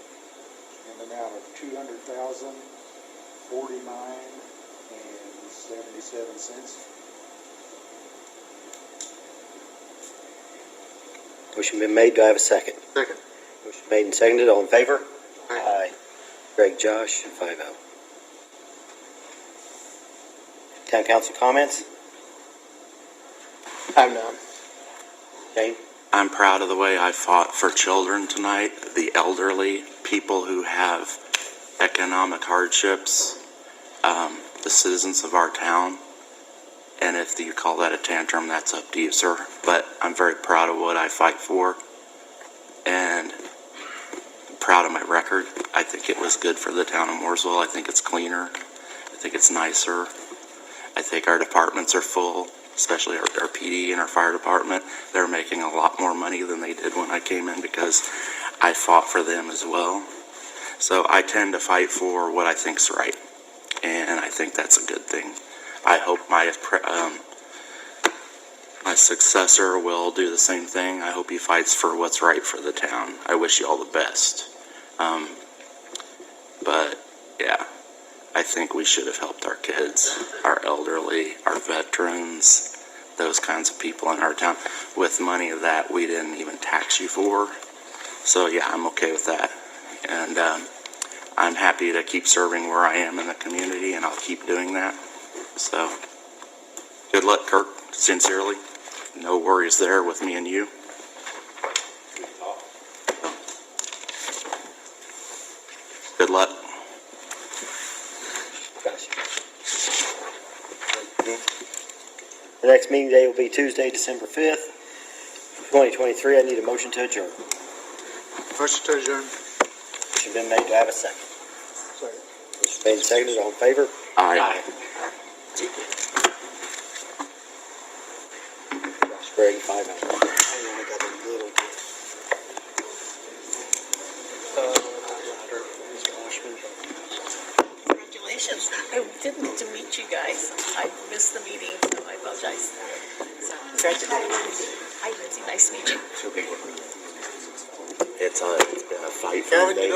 in the amount of $200,049.77. Motion been made. Do I have a second? Second. Motion made and seconded. All in favor? Aye. Greg, Josh, 5-0. Town council comments? I have none. Jane? I'm proud of the way I fought for children tonight, the elderly, people who have economic hardships, the citizens of our town. And if you call that a tantrum, that's up to you, sir. But I'm very proud of what I fight for, and proud of my record. I think it was good for the town of Mooresville. I think it's cleaner. I think it's nicer. I think our departments are full, especially our PD and our fire department. They're making a lot more money than they did when I came in, because I fought for them as well. So I tend to fight for what I think's right, and I think that's a good thing. I hope my successor will do the same thing. I hope he fights for what's right for the town. I wish you all the best. But yeah, I think we should have helped our kids, our elderly, our veterans, those kinds of people in our town with money that we didn't even tax you for. So yeah, I'm okay with that. And I'm happy to keep serving where I am in the community, and I'll keep doing that. So good luck, Kirk, sincerely. No worries there with me and you. Good luck. The next meeting day will be Tuesday, December 5th, 2023. I need a motion to adjourn. Motion to adjourn. Motion been made. Do I have a second? Second. Motion made and seconded. All in favor? Aye. Josh, Greg, 5-0. Congratulations. I didn't get to meet you guys. I missed the meeting, so I apologize. So, congratulations. Hi, Lindsay. Nice to meet you. It's been a fight for the day.